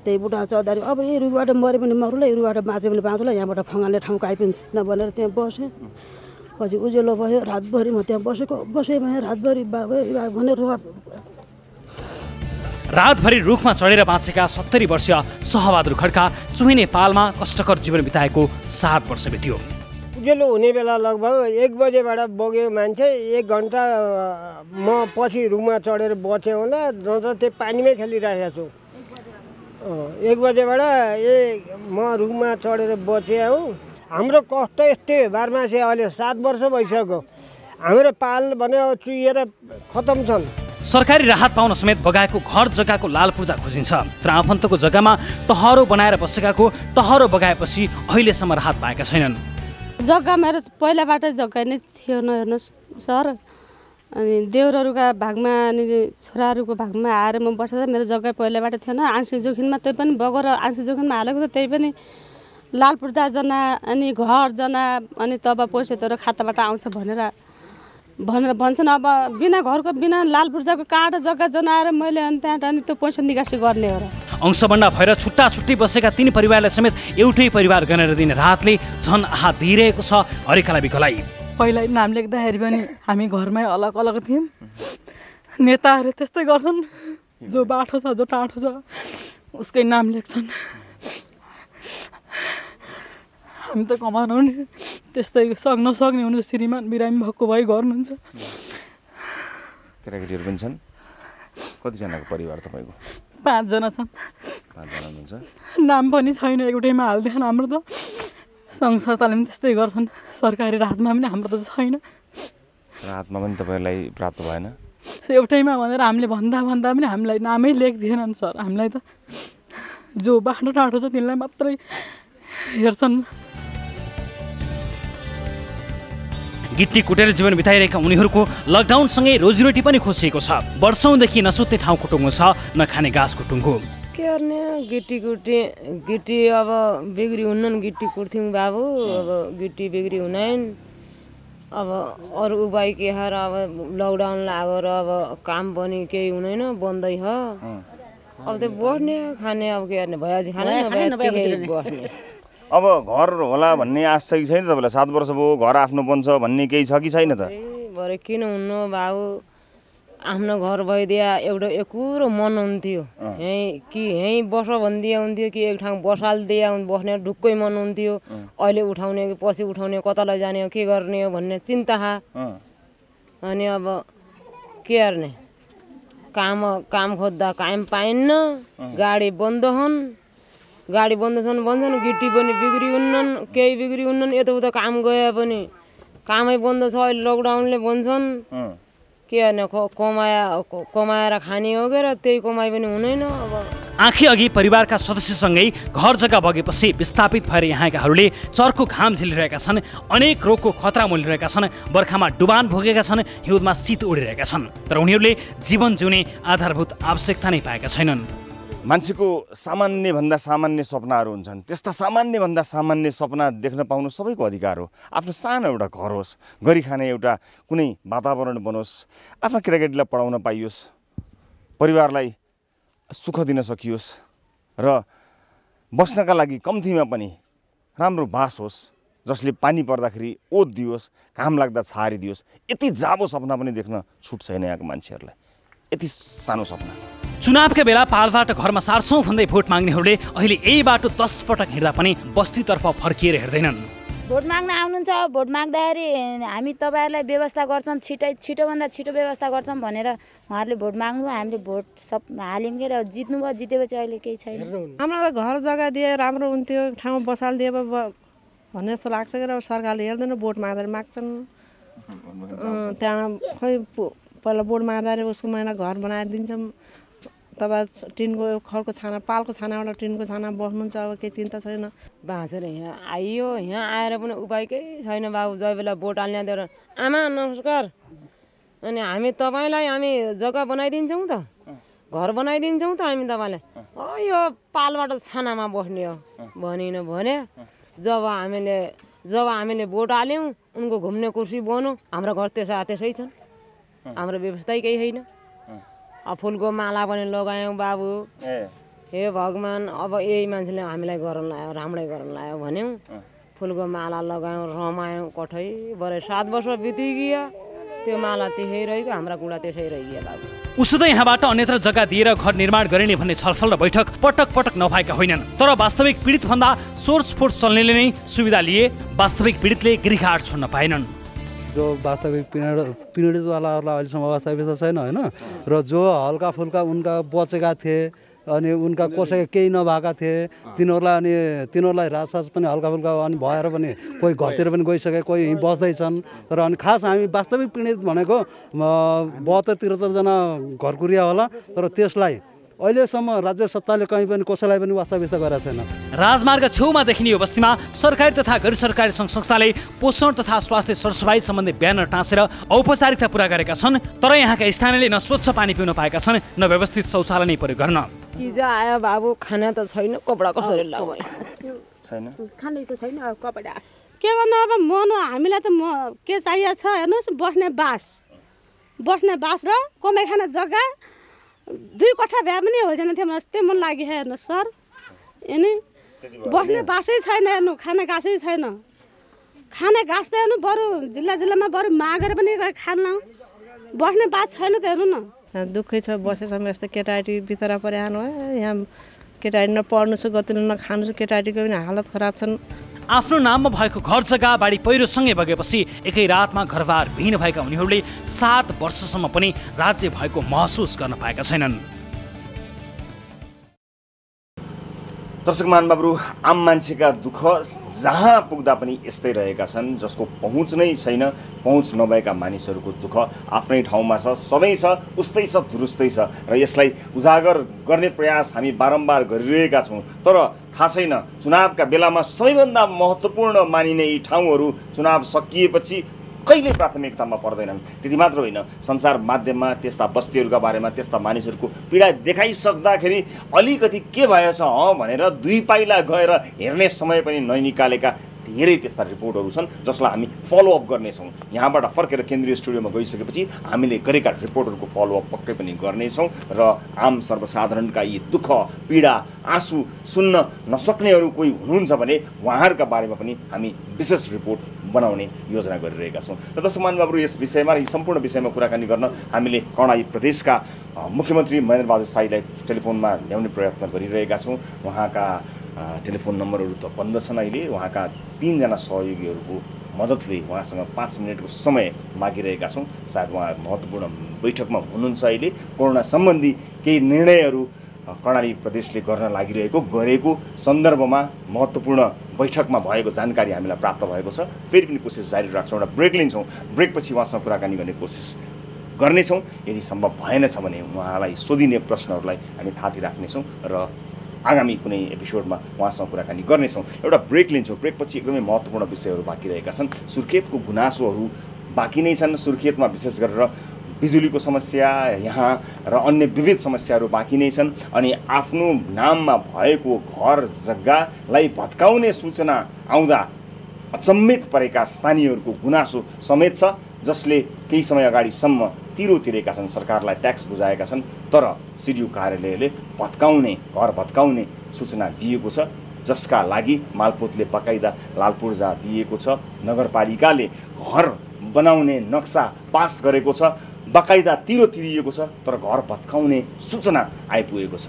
त्यही बुटामा चढ्दाखेरि अब यही रुखबाट मरे पनि मरुला, यो रुखबाट बाँचे पनि बाँचुला, यहाँबाट फङ्गाल्ने ठाउँ काहीँ पनि छैन भनेर त्यहाँ बसेँ। पछि उज्यालो भयो, रातभरि म त्यहाँ बसेँ भने रातभरि भनेर रातभरि रुखमा चढेर बाँचेका 70 वर्षीय सहबहादुर खड्का चुहिने पालमा कष्टकर जीवन बिताएको 7 वर्ष बित्यो। उज्यालो हुने बेला लगभग 1 बजेबाट बग्यो मान्छे। 1 घन्टा म पछि रुखमा चढेर बचेँ होला, नत्र त्यो पानीमै खेलिरहेको छु। 1 बजेबाट म रुखमा चढेर बचेँ हो। हाम्रो कष्ट यस्तै बारमासे अहिले 7 वर्ष भइसक्यो हाम्रो पाल भने चुहिएर खतम छन्। सरकारी राहत पाउन समेत बगाएको घर जग्गाको लाल पूर्जा खोजिन्छ तर आफन्तको जग्गामा टहरो बनाएर बसेकाको टहरो बगाएपछि अहिलेसम्म राहत पाएका छैनन्। जग्गा मेरो पहिलाबाटै जग्गा नै थियो न हेर्नुहोस् सर। अनि देउरहरूका भागमा अनि छोराहरूको भागमा आएर म बस्दा मेरो जग्गा पहिलाबाट थिएन। आंशिक जोखिममा त्यही पनि बगर आंशिक जोखिममा हालेको त त्यही पनि लाल पूर्जा जना अनि घर जना अनि तब पैसा खाताबाट आउँछ भनेर भन्छन्। अब बिना घरको बिना लाल पूर्जाको काँडा जग्गा जनाएर मैले अनि त्यहाँबाट अनि त्यो पैसा निकासी गर्ने हो र। अंशबन्डा भएर छुट्टा छुट्टी बसेका 3 परिवारलाई समेत एउटै परिवार गरेर दिने राहतले झन् आहा दिइरहेको छ हरेकालाई बिकलाई। पहिला नाम लेख्दाखेरि पनि हामी घरमै अलग अलग थियौँ। नेताहरू त्यस्तै गर्छन्, जो बाठो छ जो टाढो छ उसकै नाम लेख्छन्। हामी त कमाउनु नि त्यस्तै नसक्ने हुनु श्रीमान बिरामी भएको भई गर्नुहुन्छ। केटाकेटीहरू पनि छन्? कतिजनाको परिवार तपाईँको? 5 जना छन्। 5 जना हुनुहुन्छ। नाम पनि छैन, एउटैमा हाल्दैन हाम्रो त। सङ्घ संस्थाले पनि त्यस्तै गर्छन्। सरकारी राहतमा पनि हाम्रो त छैन। राहतमा पनि तपाईँलाई प्राप्त भएन? एउटैमा भनेर हामीले भन्दा पनि हामीलाई नामै लेख्दिएनन् सर। हामीलाई त जो बाटो टाढो छ तिनलाई मात्रै हेर्छन्। गिट्टी कुटेर जीवन बिताइरहेका उनीहरूको लकडाउनसँगै रोजीरोटी पनि खोसिएको छ। वर्षौँदेखि नसुत्ने ठाउँको टुङ्गो छ न खाने घाँसको टुङ्गो। के गर्ने गिट्टी अब बिक्री हुन्न गिट्टी कुट्थ्यौँ बाबु। अब गिट्टी बिक्री हुँदैन। अब अरू उपाय के हर अब लकडाउन लाग्यो र अब काम पनि केही हुँदैन बन्दै छ। अब त्यो बस्ने खाने अब के गर्ने भइहाल्छ खाने बस्ने। अब घर होला भन्ने आश छ कि छैन तपाईँलाई? 7 वर्ष भयो घर आफ्नो बन्छ भन्ने केही छ कि छैन त? भरे किन हुन्न बाबु, आफ्नो घर भइदिया एउटा एकुरो मन हुन्थ्यो। यहीँ बस भनिदिया हुन्थ्यो कि एक ठाउँ बसालिदिया बस्ने ढुक्कै मन हुन्थ्यो। अहिले उठाउने कि पछि उठाउने कता लैजाने हो के गर्ने हो भन्ने चिन्ता। अनि अब के गर्ने, काम खोज्दा काम पाइन्न। गाडी बन्द छन् भन्छन्। गिट्टी पनि बिक्री हुन्नन्, केही बिक्री हुन्नन्। यताउता काम गए पनि कामै बन्द छ अहिले लकडाउनले भन्छन्। के गर्ने, कमाएर खाने हो के र त्यही कमाइ पनि हुँदैन। अब आँखी अघि परिवारका सदस्यसँगै घर जग्गा बगेपछि विस्थापित भएर यहाँकाहरूले चर्को घाम झेलिरहेका छन्। अनेक रोगको खतरा मोलिरहेका छन्। बर्खामा डुबान भोगेका छन्, हिउँदमा शीत उडिरहेका छन्। तर उनीहरूले जीवन जिउने आधारभूत आवश्यकता नै पाएका छैनन्। मान्छेको सामान्यभन्दा सामान्य सपनाहरू हुन्छन्। त्यस्ता सामान्यभन्दा सामान्य सपना देख्न पाउनु सबैको अधिकार हो। आफ्नो सानो एउटा घर होस्, गरी खाने एउटा कुनै वातावरण बनोस्, आफ्ना केटाकेटीलाई पढाउन पाइयोस्, परिवारलाई सुख दिन सकियोस् र बस्नका लागि कम्तीमा पनि राम्रो बास होस्, जसले पानी पर्दाखेरि ओत दियोस्, घाम लाग्दा छारी दियोस्। यति जाबो सपना पनि देख्न छुट छैन यहाँको मान्छेहरूलाई। यति सानो सपना। चुनावका बेला पालबाट घरमा सार्छौँ भन्दै भोट माग्नेहरूले अहिले यही बाटो 10 पटक हिँड्दा पनि बस्तीतर्फ फर्किएर हेर्दैनन्। भोट माग्न आउनुहुन्छ, भोट माग्दाखेरि हामी तपाईँहरूलाई व्यवस्था गर्छौँ, छिटोभन्दा छिटो व्यवस्था गर्छौँ भनेर उहाँहरूले भोट माग्नु, हामीले भोट सब हाल्यौँ के र जित्नु भयो। जितेपछि अहिले केही छैन। हामीलाई त घर जग्गा दिए राम्रो हुन्थ्यो, ठाउँ बसालिदिए भन्ने जस्तो लाग्छ कि र सरकारले हेर्दैन। भोट माग्दाखेरि माग्छन्, त्यहाँ खोइ पहिला भोट माग्दाखेरि उसको महिना घर बनाएर दिन्छौँ। तपाईँ टिनको खरको छाना पालको छानाबाट टिनको छाना बस्नुहुन्छ। अब केही चिन्ता छैन। बाँचेर यहाँ आइयो, यहाँ आएर पनि उपाय केही छैन बाबु। जय बेला भोट हाल्ने दिएर आमा नमस्कार, अनि हामी तपाईँलाई हामी जग्गा बनाइदिन्छौँ त, घर बनाइदिन्छौँ त हामी तपाईँलाई। यो पालबाट छानामा बस्ने हो भनिन भने जब हामीले भोट हाल्यौँ उनको घुम्ने कुर्सी बन्यो। हाम्रो घर त्यसै छन्, हाम्रो व्यवस्थै केही छैन। अब फुलको माला पनि लगायौँ बाबु। हे भगवान्, अब यही मान्छेले हामीलाई गरौँ लायो, राम्रै गरौँ लायो भन्यौँ। फुलको माला लगायौँ, रमायौँ कठै भरे 7 वर्ष बितिगयो। त्यो माला त्यसै रह्यो, हाम्रा कुरा त्यसै रह्यो बाबु। उसो त यहाँबाट अन्यत्र जग्गा दिएर घर निर्माण गरिने भन्ने छलफल र बैठक पटक नभएका होइनन्। तर वास्तविक पीडितभन्दा सोर्स फोर्स चल्नेले नै सुविधा लिए वास्तविक पीडितले गृहघाट छोड्न पाएनन्। जो वास्तविक पीडितवालाहरूलाई अहिलेसम्म अवस्था विस्तार छैन होइन। र जो हल्का फुल्का उनका बचेका थिए अनि उनका कसैका केही नभएका थिए तिनीहरूलाई राजसाज पनि हल्काफुल्का अनि भएर पनि कोही घरतिर पनि गइसके कोही यहीँ बस्दैछन् तर अनि खास हामी वास्तविक पीडित भनेको 72-73 जना घरकुरिया होला तर त्यसलाई अहिलेसम्म राज्य सत्ताले कहीँ पनि कसैलाई पनि वास्तविकता गरेको छैन। राजमार्ग छेउमा देखिने यो बस्तीमा सरकारी तथा गैर सरकारी सङ्घ संस्थाले पोषण तथा स्वास्थ्य सरसफाई सम्बन्धी ब्यानर टाँसेर औपचारिकता पुरा गरेका छन् तर यहाँका स्थानीयले न स्वच्छ पानी पिउन पाएका छन् न व्यवस्थित शौचालय नै प्रयोग गर्न। हिजो आयो बाबु खाना त छैन कपडा कसरी लगाउने छैन खाने त छैन कपडा के गर्नु अब हामीलाई त के चाहिएको छ हेर्नुहोस् बस्ने बास र कमाइ खाने जग्गा 2 कट्ठा भए पनि हो जाने थियो मलाई मन लाग्यो हेर्नु सर अनि बस्ने बासै छैन हेर्नु खाने घाँसै छैन खाने घाँस त हेर्नु बरु जिल्लामा बरु मागेर पनि खान बस्ने बास छैन त हेर्नु न दुःखै छ बसेसम्म यस्तो केटाकेटी भित्र पर्यानु यहाँ केटाकेटी न पढ्नु छ गतिलो न खानु छ केटाकेटीको पनि हालत खराब छन्। आफ्नो नाममा भएको घर जग्गा बाढी पहिरोसँगै बगेपछि एकै रातमा घरबार विहीन भएका उनीहरूले 7 वर्षसम्म पनि राज्य भएको महसुस गर्न पाएका छैनन्। दर्शक महानुभावहरू आम मान्छेका दुःख जहाँ पुग्दा पनि यस्तै रहेका छन् जसको पहुँच नै छैन। पहुँच नभएका मानिसहरूको दुःख आफ्नै ठाउँमा छ सबै छ उस्तै छ दुरुस्तै छ र यसलाई उजागर गर्ने प्रयास हामी बारम्बार गरिरहेका छौँ तर थाहा छैन चुनावका बेलामा सबैभन्दा महत्त्वपूर्ण मानिने यी ठाउँहरू चुनाव सकिएपछि कहिले प्राथमिकतामा पर्दैनन्। त्यति मात्र होइन सञ्चार माध्यममा त्यस्ता बस्तीहरूका बारेमा त्यस्ता मानिसहरूको पीडा देखाइसक्दाखेरि अलिकति के भएछ भनेर 2 पाइला गएर हेर्ने समय पनि ननिकालेका धेरै त्यस्ता रिपोर्टहरू छन् जसलाई हामी फलोअप गर्नेछौँ। यहाँबाट फर्केर केन्द्रीय स्टुडियोमा गइसकेपछि हामीले गरेका रिपोर्टहरूको फलोअप पक्कै पनि गर्नेछौँ र आम सर्वसाधारणका यी दुःख पीडा आँसु सुन्न नसक्नेहरू कोही हुनुहुन्छ भने उहाँहरूका बारेमा पनि हामी विशेष रिपोर्ट बनाउने योजना गरिरहेका छौँ। र दर्शक महानुभावहरू यस विषयमा यी सम्पूर्ण विषयमा कुराकानी गर्न हामीले कर्णाली प्रदेशका मुख्यमन्त्री महेन्द्रबहादुर शाहीलाई टेलिफोनमा ल्याउने प्रयत्न गरिरहेका छौँ। उहाँका टेलिफोन नम्बरहरू त बन्द छन् अहिले। उहाँका 3 जना सहयोगीहरूको मद्दतले उहाँसँग 5 मिनटको समय मागिरहेका छौँ। सायद उहाँ महत्त्वपूर्ण बैठकमा हुनुहुन्छ अहिले। कोरोना सम्बन्धी केही निर्णयहरू कर्णाली प्रदेशले गर्न गरेको सन्दर्भमा महत्त्वपूर्ण बैठकमा भएको जानकारी हामीलाई प्राप्त भएको छ। फेरि पनि कोसिस जारी राख्छौँ। एउटा ब्रेक लिन्छौँ। ब्रेकपछि उहाँसँग कुराकानी गर्ने कोसिस गर्नेछौँ। यदि सम्भव भएनछ भने उहाँलाई सोधिने प्रश्नहरूलाई हामी थाती राख्नेछौँ र आगामी कुनै एपिसोडमा उहाँसँग कुराकानी गर्नेछौँ। एउटा ब्रेक लिन्छौँ। ब्रेकपछि एकदमै महत्त्वपूर्ण विषयहरू बाँकी रहेका छन्। सुर्खेतको गुनासोहरू बाँकी नै छन्। सुर्खेतमा विशेष गरेर बिजुलीको समस्या यहाँ र अन्य विविध समस्याहरू बाँकी नै छन् अनि आफ्नो नाममा भएको घर जग्गालाई भत्काउने सूचना आउँदा अचम्मित परेका स्थानीयहरूको गुनासो समेत छ जसले केही समय अगाडिसम्म तिरो तिरेका छन् सरकारलाई ट्याक्स बुझाएका छन् तर सिडिओ कार्यालयले घर भत्काउने सूचना दिएको छ जसका लागि मालपोतले बकाइदा लालपुर्जा दिएको छ। नगरपालिकाले घर बनाउने नक्सा पास गरेको छ बकाइदा तिरो तिरिएको छ तर घर भत्काउने सूचना आइपुगेको छ।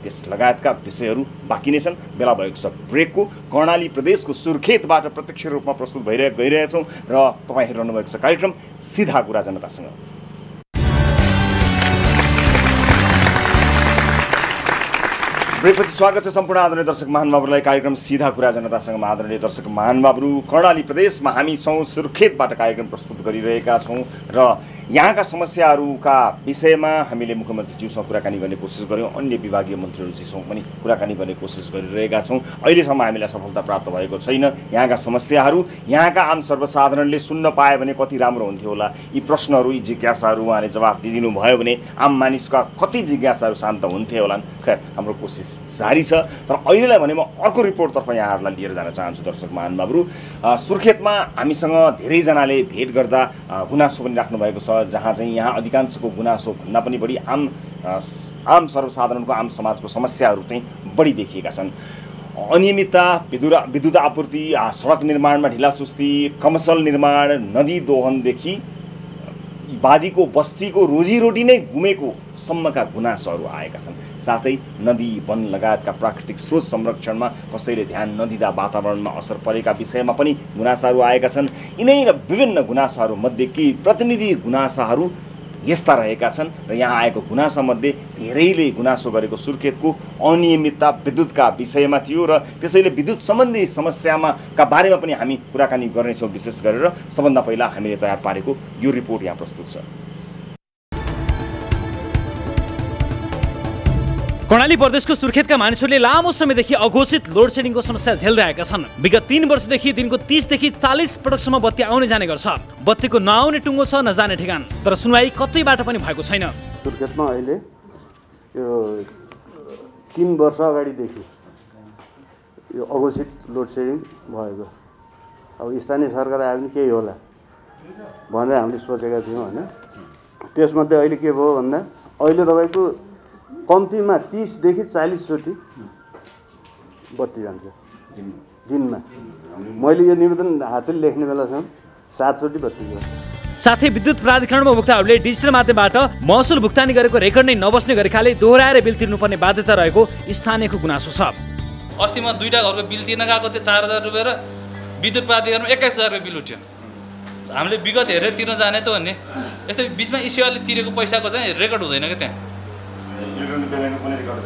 त्यस लगायतका विषयहरू बाँकी नै छन्। बेला भएको छ ब्रेकको। कर्णाली प्रदेशको सुर्खेतबाट प्रत्यक्ष रूपमा प्रस्तुत गइरहेछौँ र तपाईँ हेरिरहनु भएको छ कार्यक्रम सिधा कुरा जनतासँग। ब्रेकपछि स्वागत छ सम्पूर्ण आदरणीय दर्शक महानुभावहरूलाई कार्यक्रम सिधा कुरा जनतासँग। आदरणीय दर्शक महानुभावहरू कर्णाली प्रदेशमा हामी छौँ। सुर्खेतबाट कार्यक्रम प्रस्तुत गरिरहेका छौँ र यहाँका समस्याहरूका विषयमा हामीले मुख्यमन्त्रीज्यूसँग कुराकानी गर्ने कोसिस गऱ्यौँ। अन्य विभागीय मन्त्रीहरूसँग पनि कुराकानी गर्ने कोसिस गरिरहेका छौँ। अहिलेसम्म हामीलाई सफलता प्राप्त भएको छैन। यहाँका समस्याहरू यहाँका आम सर्वसाधारणले सुन्न पाए भने कति राम्रो हुन्थ्यो होला। यी प्रश्नहरू यी जिज्ञासाहरू उहाँले जवाफ दिइदिनु भयो भने आम मानिसका कति जिज्ञासाहरू शान्त हुन्थे होलान्। खैर हाम्रो कोसिस जारी छ तर अहिलेलाई भने म अर्को रिपोर्टतर्फ यहाँहरूलाई लिएर जान चाहन्छु। दर्शक महानुभावहरू सुर्खेतमा हामीसँग धेरैजनाले भेट गर्दा गुनासो पनि राख्नु भएको छ जहाँ चाहिँ यहाँ अधिकांशको गुनासो भन्दा पनि बढी आम सर्वसाधारणको आम समाजको समस्याहरू चाहिँ बढी देखिएका छन्। अनियमितता विद्युत आपूर्ति सडक निर्माणमा ढिलासुस्ती कमर्सियल निर्माण नदी दोहनदेखि बारीको बस्तीको रोजीरोटी नै गुमेको सम्मका गुनासोहरू आएका छन्। साथै नदी वन लगायतका प्राकृतिक स्रोत संरक्षणमा कसैले ध्यान नदिँदा वातावरणमा असर परेका विषयमा पनि गुनासाहरू आएका छन्। यिनै र विभिन्न गुनासाहरू मध्ये केही प्रतिनिधि गुनासाहरू यस्ता रहेका छन् र यहाँ आएको गुनासोमध्ये धेरैले गुनासो गरेको सुर्खेतको अनियमितता विद्युतका विषयमा थियो र त्यसैले विद्युत सम्बन्धी समस्याका बारेमा पनि हामी कुराकानी गर्नेछौँ। विशेष गरेर सबभन्दा पहिला हामीले तयार पारेको यो रिपोर्ट यहाँ प्रस्तुत छ। कर्णाली प्रदेशको सुर्खेतका मानिसहरूले लामो समयदेखि अघोषित लोड सेडिङको समस्या झेल्दै आएका छन्। विगत 3 वर्षदेखि दिनको 30 देखि 40 पटकसम्म बत्ती आउने जाने गर्छ। बत्तीको नआउने टुङ्गो छ, नजाने ठेगान, तर सुनवाई कतैबाट पनि भएको छैन। सुर्खेतमा अहिले यो 3 वर्ष अगाडिदेखि यो अघोषित लोड सेडिङ भएको। अब स्थानीय सरकार आयो भने केही होला भनेर हामीले सोचेका थियौँ होइन। त्यसमध्ये अहिले के भयो भन्दा अहिले तपाईँको कम्तीमा 30 देखि 40 चोटि बत्ती जान्छ दिनमा। मैले यो निवेदन हातले लेख्ने बेलासम्म 7 चोटि बत्ती गयो। साथै विद्युत प्राधिकरण उपभोक्ताहरूले डिजिटल माध्यमबाट महसुल भुक्तानी गरेको रेकर्ड नै नबस्ने गरेकाले दोहोऱ्याएर बिल तिर्नुपर्ने बाध्यता रहेको स्थानीयको गुनासो छ। अस्ति म 2टा घरको बिल तिर्न गएको थिएँ 4000 रुपियाँ र विद्युत प्राधिकरणमा 21000 रुपियाँ बिल उठ्यो। हामीले विगत हेरेर तिर्न जाने त हो नि, यस्तै बिचमा इसिआरले तिरेको पैसाको चाहिँ रेकर्ड हुँदैन क्या, त्यहाँ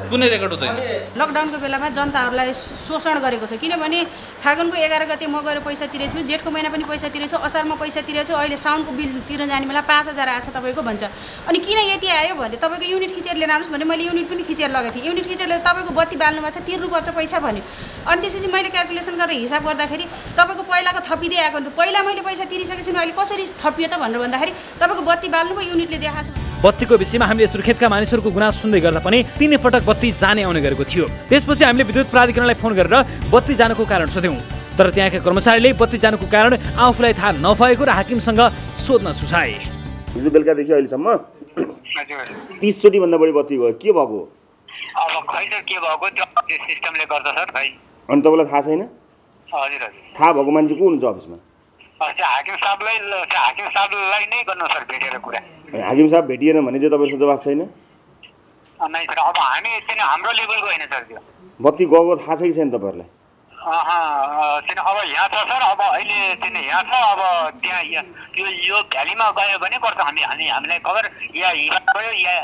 कुनै रेकर्ड हुँदैन। लकडाउनको बेलामा जनताहरूलाई शोषण गरेको छ, किनभने फागुनको 11 गते म गएर पैसा तिरेछु, जेठको महिना पनि पैसा तिरेछु, असारमा पैसा तिरेछु, अहिले साउनको बिल तिर्न जाने बेला 5000 आएको छ तपाईँको भन्छ। अनि किन यति आयो भने तपाईँको युनिट खिचेर लिएर आउनुहोस् भने मैले युनिट पनि खिचेर लगाएको थिएँ। युनिट खिचेर तपाईँको बत्ती बाल्नुमा छ, तिर्नुपर्छ पैसा भन्यो। अनि त्यसपछि मैले क्यालकुलेसन गरेर हिसाब गर्दाखेरि तपाईँको पहिलाको थपिँदै आएको, पहिला मैले पैसा तिरिसकेछु अहिले कसरी थपियो त भनेर भन्दाखेरि तपाईँको बत्ती बाल्नु भयो युनिटले देखाएको छ। बत्तीको विषयमा हामीले सुर्खेतका मानिसहरूको गुनासो सुन्दै गर्दा पनि 3 पटक बत्ती जाने आउने गरेको थियो। त्यसपछि हामीले विद्युत प्राधिकरणलाई फोन गरेर बत्ती जानको कारण सोध्यौँ, तर त्यहाँका कर्मचारीले बत्ती जानुको कारण आफूलाई थाहा नभएको र हाकिमसँग सोध्न सुझाए। हिजो बेलुकादेखि अहिलेसम्म 30 चोटि भन्दा बढी बत्ती गयो, के भएको? अब खै सर के भएको त्यो सिस्टमले गर्दा सर खै। अनि तपाईँलाई थाहा छैन? हजुर हजुर। थाहा भएको मान्छे को हुनुहुन्छ अफिसमा? हाकिम साहबलाई नै गर्नु सर भेटेर कुरा। हाकिम साहब भेटिएन भने चाहिँ तपाईँको जवाफ छैन? नै सर, अब हामी चाहिँ हाम्रो लेभलको होइन सर त्यो। बत्ती गएको थाहा छ कि छैन तपाईँहरूलाई? अब यहाँ छ सर, अब अहिले चाहिँ यहाँ छ, अब त्यहाँ यो भ्यालीमा गयो भने गर्छ हामीलाई खबर, या हिबाट गयो या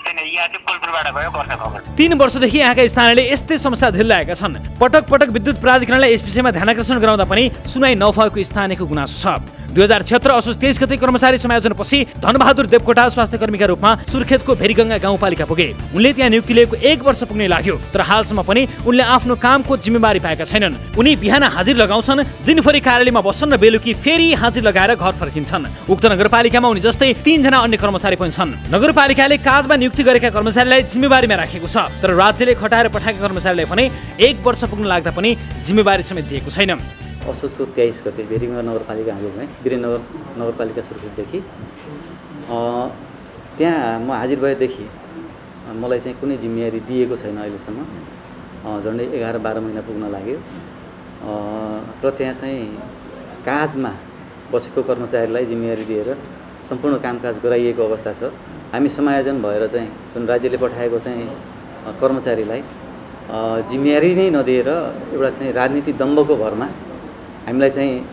चाहिँ कोलपुरबाट गयो गर्छ खबर। 3 वर्षदेखि यहाँका स्थानीयले यस्तै समस्या झेल्लाएका छन्। पटक पटक विद्युत प्राधिकरणलाई यस विषयमा ध्यानाकर्षण गराउँदा पनि सुनाइ नभएको स्थानीयको गुनासो छ। 2076 असोज 23 गते कर्मचारी समायोजनपछि धनबहादुर देवकोटा स्वास्थ्य कर्मीका रूपमा सुर्खेतको भेरीगङ्गा गाउँपालिका पुगे। उनले त्यहाँ नियुक्ति लिएको 1 वर्ष पुग्ने लाग्यो, तर हालसम्म पनि उनले आफ्नो कामको जिम्मेवारी पाएका छैनन्। उनी बिहान हाजिर लगाउँछन्, दिनभरि कार्यालयमा बस्छन् र बेलुकी फेरि हाजिर लगाएर घर फर्किन्छन्। उक्त नगरपालिकामा उनी जस्तै 3 जना अन्य कर्मचारी पनि छन्। नगरपालिकाले काजमा नियुक्ति गरेका कर्मचारीलाई जिम्मेवारीमा राखेको छ, तर राज्यले खटाएर पठाएका कर्मचारीलाई भने 1 वर्ष पुग्न लाग्दा पनि जिम्मेवारी समेत दिएको छैन। असोजको 23 गते भेरीगङ्गा नगरपालिका हाम्रो भएँ, वीरेन्द्रनगर नगरपालिका सुर्खेतदेखि त्यहाँ म हाजिर भएदेखि मलाई चाहिँ कुनै जिम्मेवारी दिएको छैन अहिलेसम्म। झन्डै 11-12 महिना पुग्न लाग्यो र त्यहाँ चाहिँ काजमा बसेको कर्मचारीलाई जिम्मेवारी दिएर सम्पूर्ण कामकाज गराइएको अवस्था छ। हामी समायोजन भएर चाहिँ जुन राज्यले पठाएको चाहिँ कर्मचारीलाई जिम्मेवारी नै नदिएर एउटा चाहिँ राजनीति दम्बको भरमा हामीलाई चाहिँ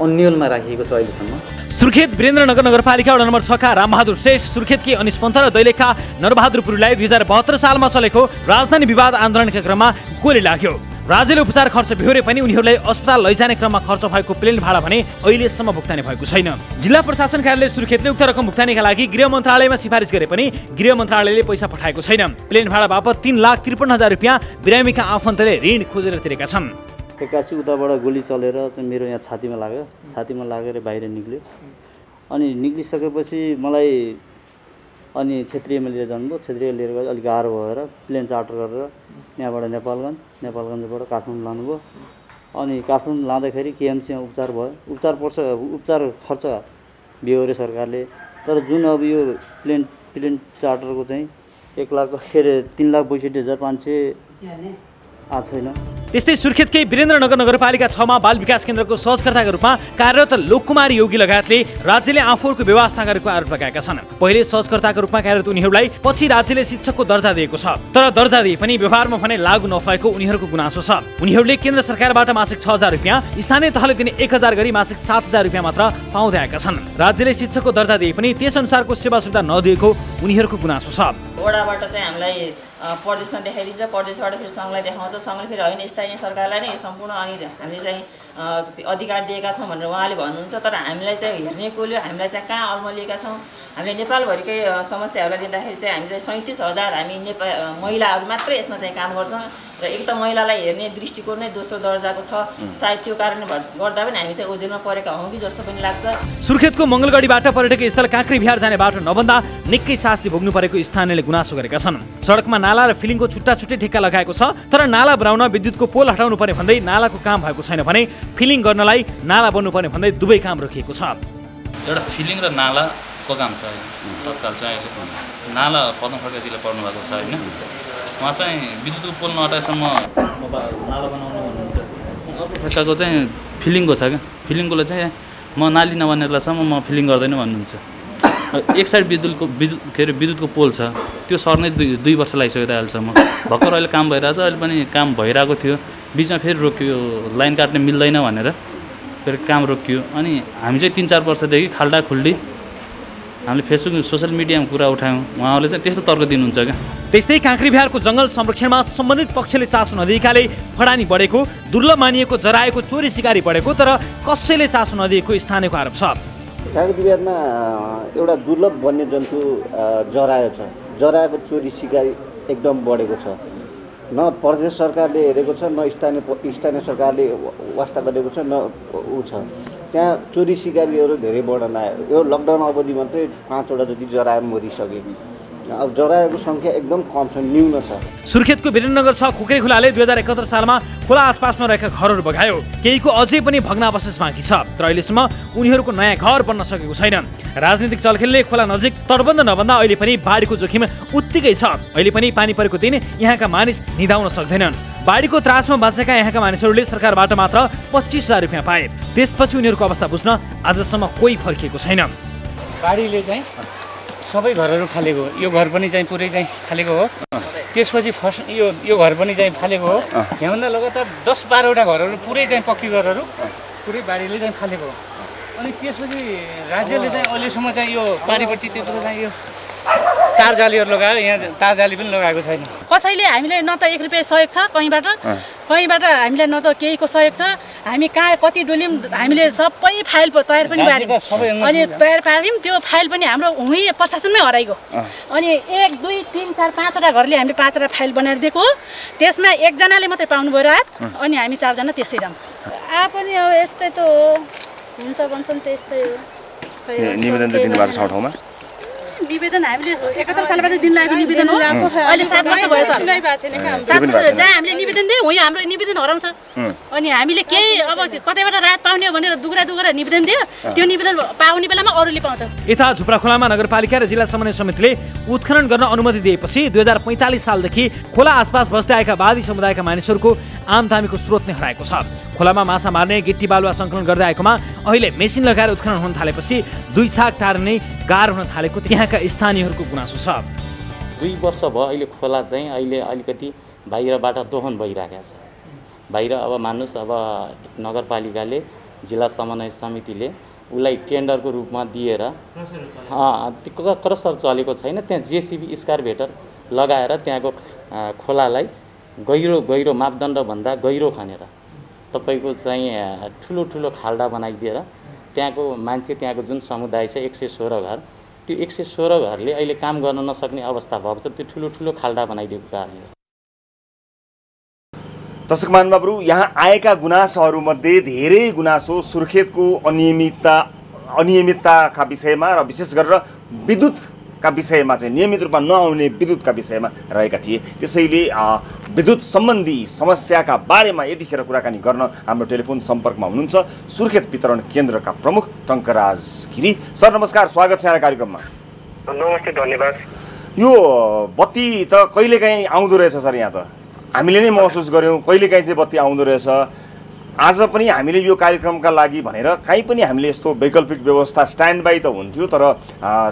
अन्यलमा राखिएको छ अहिलेसम्म। सुर्खेत वीरेन्द्रनगर नगरपालिका वडा नम्बर 6 का रामबहादुर श्रेष्ठ, सुर्खेतकी अनिस पन्त र दैलेखका नरबहादुर पुरीलाई 2072 सालमा चलेको राजधानी विवाद आन्दोलनका क्रममा गोली लाग्यो। राज्यले उपचार खर्च बिहोरे पनि उनीहरूलाई अस्पताल लैजाने क्रममा खर्च भएको प्लेन भाडा भने अहिलेसम्म भुक्तानी भएको छैन। जिल्ला प्रशासन कार्यालय सुर्खेतले उक्त रकम भुक्तानीका लागि गृह मन्त्रालयमा सिफारिस गरे पनि गृह मन्त्रालयले पैसा पठाएको छैन। प्लेन भाडा बापत 3,53,000 रुपियाँ बिरामीका आफन्तले ऋण खोजेर तिरेका छन्। एक्कासी उताबाट गोली चलेर चाहिँ मेरो यहाँ छातीमा लाग्यो, छातीमा लागेर बाहिर निक्ल्यो। अनि निक्लिसकेपछि मलाई अनि क्षेत्रीय लिएर जानुभयो, क्षेत्रीय लिएर गएर अलिक गाह्रो भएर प्लेन चार्टर गरेर यहाँबाट नेपालगञ्जबाट काठमाडौँ लानुभयो। अनि काठमाडौँ लाँदाखेरि केएमसीमा उपचार भयो। उपचार खर्च बिहोरे सरकारले, तर जुन अब यो प्लेन चार्टरको चाहिँ 1,62,500 आएको छैन। त्यस्तै सुर्खेतकै वीरेन्द्रनगर नगरपालिका 6 मा बाल विकास केन्द्रको सहजकर्ताका रूपमा कार्यरत लोककुमार योगी लगायतले राज्यले आफूहरूको व्यवस्था गरेको आरोप लगाएका छन्। पहिले सहजकर्ताका रूपमा कार्यरत उनीहरूलाई पछि राज्यले शिक्षकको दर्जा दिएको छ, तर दर्जा दिए पनि व्यवहारमा भने लागू नभएको उनीहरूको गुनासो छ। उनीहरूले केन्द्र सरकारबाट मासिक 6,000 रुपियाँ, स्थानीय तहले दिने 1,000 गरी मासिक 7,000 रुपियाँ मात्र पाउँदै आएका छन्। राज्यले शिक्षकको दर्जा दिए पनि त्यस अनुसारको सेवा सुविधा नदिएको उनीहरूको गुनासो छ। वडाबाट चाहिँ हामीलाई प्रदेशमा देखाइदिन्छ, प्रदेशबाट फेरि सङ्घलाई देखाउँछ, सङ्घले फेरि होइन स्थानीय सरकारलाई नै सम्पूर्ण अनि हामीले चाहिँ अधिकार दिएका छौँ भनेर उहाँले भन्नुहुन्छ। तर हामीलाई चाहिँ हेर्ने कोले हामीलाई चाहिँ कहाँ अल्मलिएका छौँ। हामीले नेपालभरिकै समस्याहरूलाई लिँदाखेरि चाहिँ हामीले 37,000 हामी महिलाहरू मात्रै यसमा चाहिँ काम गर्छौँ र एक त महिलालाई हेर्ने दृष्टिकोण नै दोस्रो दर्जाको छ। सायद त्यो कारणले गर्दा पनि हामी चाहिँ ओझेलमा परेका हौँ कि जस्तो पनि लाग्छ। सुर्खेतको मङ्गलगढीबाट पर्यटकीय स्थल काँक्री बिहार जाने बाटो नबन्दा निकै शास्ति भोग्नु परेको स्थानीयले गुनासो गरेका छन्। सडकमा नाला र फिलिङको छुट्टा छुट्टै ठेक्का लगाएको छ, तर नाला बनाउन विद्युतको पोल हटाउनु पर्ने भन्दै नालाको काम भएको छैन भने फिलिङ गर्नलाई नाला बन्नुपर्ने भन्दै दुवै काम रोकिएको छ। एउटा फिलिङ र नालाको काम छ तत्काल चाहिँ अहिले नाला पदम खड्का जिल्ला पर्नु भएको छ होइन। उहाँ चाहिँ विद्युतको पोल नहटाएसम्म नाला बनाउनु भन्नुहुन्छ। अर्को ठेक्काको चाहिँ फिलिङको छ क्या, फिलिङकोलाई चाहिँ म नाली नबनेलासम्म म फिलिङ गर्दैन भन्नुहुन्छ। एक साइड विद्युतको पोल छ, त्यो सर्नै दुई वर्ष लागिसक्यो त अहिलेसम्म। भर्खर अहिले काम भइरहेछ, अहिले पनि काम भइरहेको थियो, बिचमा फेरि रोकियो, लाइन काट्न मिल्दैन भनेर फेरि काम रोकियो। अनि हामी चाहिँ 3-4 वर्षदेखि खाल्डा खुल्डी हामीले फेसबुक सोसियल मिडियामा कुरा उठायौँ, उहाँहरूले चाहिँ त्यस्तो तर्क दिनुहुन्छ क्या। त्यस्तै काँक्री बिहारको जङ्गल संरक्षणमा सम्बन्धित पक्षले चासो नदिएकाले फडानी बढेको, दुर्लभ मानिएको जराएको चोरी सिकारी बढेको, तर कसैले चासो नदिएको स्थानीयको आरोप छ। काँक्री बिहारमा एउटा दुर्लभ वन्यजन्तु जरायो छ, जराएको चोरी सिकारी एकदम बढेको छ। न प्रदेश सरकारले हेरेको छ, न स्थानीय सरकारले वास्ता गरेको छ, न ऊ छ। त्यहाँ चोरी सिकारीहरू धेरै बढ्न आयो। यो लकडाउन अवधि मात्रै 5वटा जति जरायो मरिसके। अब जराएको सङ्ख्या एकदम कम छ, न्यून छ। सुर्खेतको वीरेन्द्रनगर 6 खुकुरी खोलाले 2071 सालमा खोला आसपासमा रहेका घरहरू बगायो। केहीको अझै पनि भग्नावशेष बाँकी छ, तर अहिलेसम्म उनीहरूको नयाँ घर बन्न सकेको छैन। राजनीतिक चलखेलले खोला नजिक तटबन्ध नबन्दा अहिले पनि बाढीको जोखिम उत्तिकै छ। अहिले पनि पानी परेको दिन यहाँका मानिस निदाउन सक्दैनन्। बाढीको त्रासमा बाँचेका यहाँका मानिसहरूले सरकारबाट मात्र 25,000 रुपियाँ पाए। त्यसपछि उनीहरूको अवस्था बुझ्न आजसम्म कोही फर्किएको छैन। बाढीले चाहिँ सबै घरहरू फालेको, यो घर पनि चाहिँ पुरै चाहिँ फालेको हो। त्यसपछि यो घर पनि चाहिँ फालेको हो। यहाँभन्दा लगातार 10-12वटा घरहरू पुरै चाहिँ पक्की घरहरू पुरै बाढीले चाहिँ फालेको हो। अनि त्यसपछि राज्यले चाहिँ अहिलेसम्म चाहिँ यो पारिपट्टि त्यत्रो चाहिँ यो तार जालीहरू लगाएर यहाँ तार जाली पनि लगाएको छैन। कसैले हामीले न त 1 रुपियाँ सहयोग छ कहीँबाट हामीलाई न त केहीको सहयोग छ। हामी कहाँ कति डुल्यौँ, हामीले सबै फाइल तयार पनि पार्यौँ। अनि तयार पार्यौँ, त्यो फाइल पनि हाम्रो उहीँ प्रशासनमै हराइगयो। अनि 1, 2, 3, 4, 5वटा घरले हामीले 5वटा फाइल बनाएर दिएको, त्यसमा एकजनाले मात्रै पाउनुभयो रात, अनि हामी 4 जना त्यसै जाउँ। पनि अब यस्तै त हो, हुन्छ भन्छन् त्यस्तै हो। निवेदन त दिनुभएको छ ठाउँमा? निवेदन हामीले 71 सालबाट दिन लागेको निवेदन हो। अहिले 7 वर्ष भयो सर। 7 वर्ष जहाँ हामीले निवेदन दियौँ उहीँ हाम्रो निवेदन हराउँछ। अनि हामीले केही अब कतैबाट राहत पाउने हो भनेर दुगुरा निवेदन दियो, त्यो निवेदन पाउने बेलामा अरूले पाउँछ। यता झुप्रा खोलामा नगरपालिका र जिल्ला समन्वय समितिले उत्खनन गर्न अनुमति दिएपछि 2045 सालदेखि खोला आसपास बस्दै आएका वादी समुदायका मानिसहरूको आमदामीको स्रोत नै हराएको छ। खोलामा माछा मार्ने गिट्टी बालुवा सङ्कलन गर्दै आएकोमा अहिले मेसिन लगाएर उत्खनन हुन थालेपछि 2 छाक टार्न नै गाह्रो हुन थालेको त्यहाँका स्थानीयहरूको गुनासो छ। 2 वर्ष भयो अहिले खोला चाहिँ अहिले अलिकति बाहिरबाट दोहन भइरहेको छ। बाहिर अब मान्नुहोस्, अब नगरपालिकाले जिल्ला समन्वय समितिले उसलाई टेन्डरको रूपमा दिएर क्रसर चलेको छैन। त्यहाँ जेसिबी स्कार्भेटर लगाएर त्यहाँको खोलालाई गहिरो मापदण्डभन्दा गहिरो खनेर तपाईँको चाहिँ ठुलो खाल्डा बनाइदिएर त्यहाँको मान्छे, त्यहाँको जुन समुदाय छ 116 घर, त्यो 116 घरले अहिले काम गर्न नसक्ने अवस्था भएको छ, त्यो ठुलो खाल्डा बनाइदिएको कारणले। दर्शक महानुभावहरू, यहाँ आएका गुनासोहरूमध्ये धेरै गुनासो सुर्खेतको अनियमितताका विषयमा र विशेष गरेर विद्युतका विषयमा चाहिँ नियमित रूपमा नआउने विद्युतका विषयमा रहेका थिए। त्यसैले विद्युत सम्बन्धी समस्याका बारेमा यतिखेर कुराकानी गर्न हाम्रो टेलिफोन सम्पर्कमा हुनुहुन्छ सुर्खेत वितरण केन्द्रका प्रमुख टङ्कराज गिरी। सर नमस्कार, स्वागत छ यहाँ कार्यक्रममा। नमस्ते, धन्यवाद। यो बत्ती त कहिलेकाहीँ आउँदो रहेछ सर यहाँ त? हामीले नै महसुस गऱ्यौँ कहिलेकाहीँ चाहिँ बत्ती आउँदो रहेछ। आज पनि हामीले यो कार्यक्रमका लागि भनेर कहीँ पनि हामीले यस्तो वैकल्पिक व्यवस्था स्ट्यान्ड बाई त हुन्थ्यो तर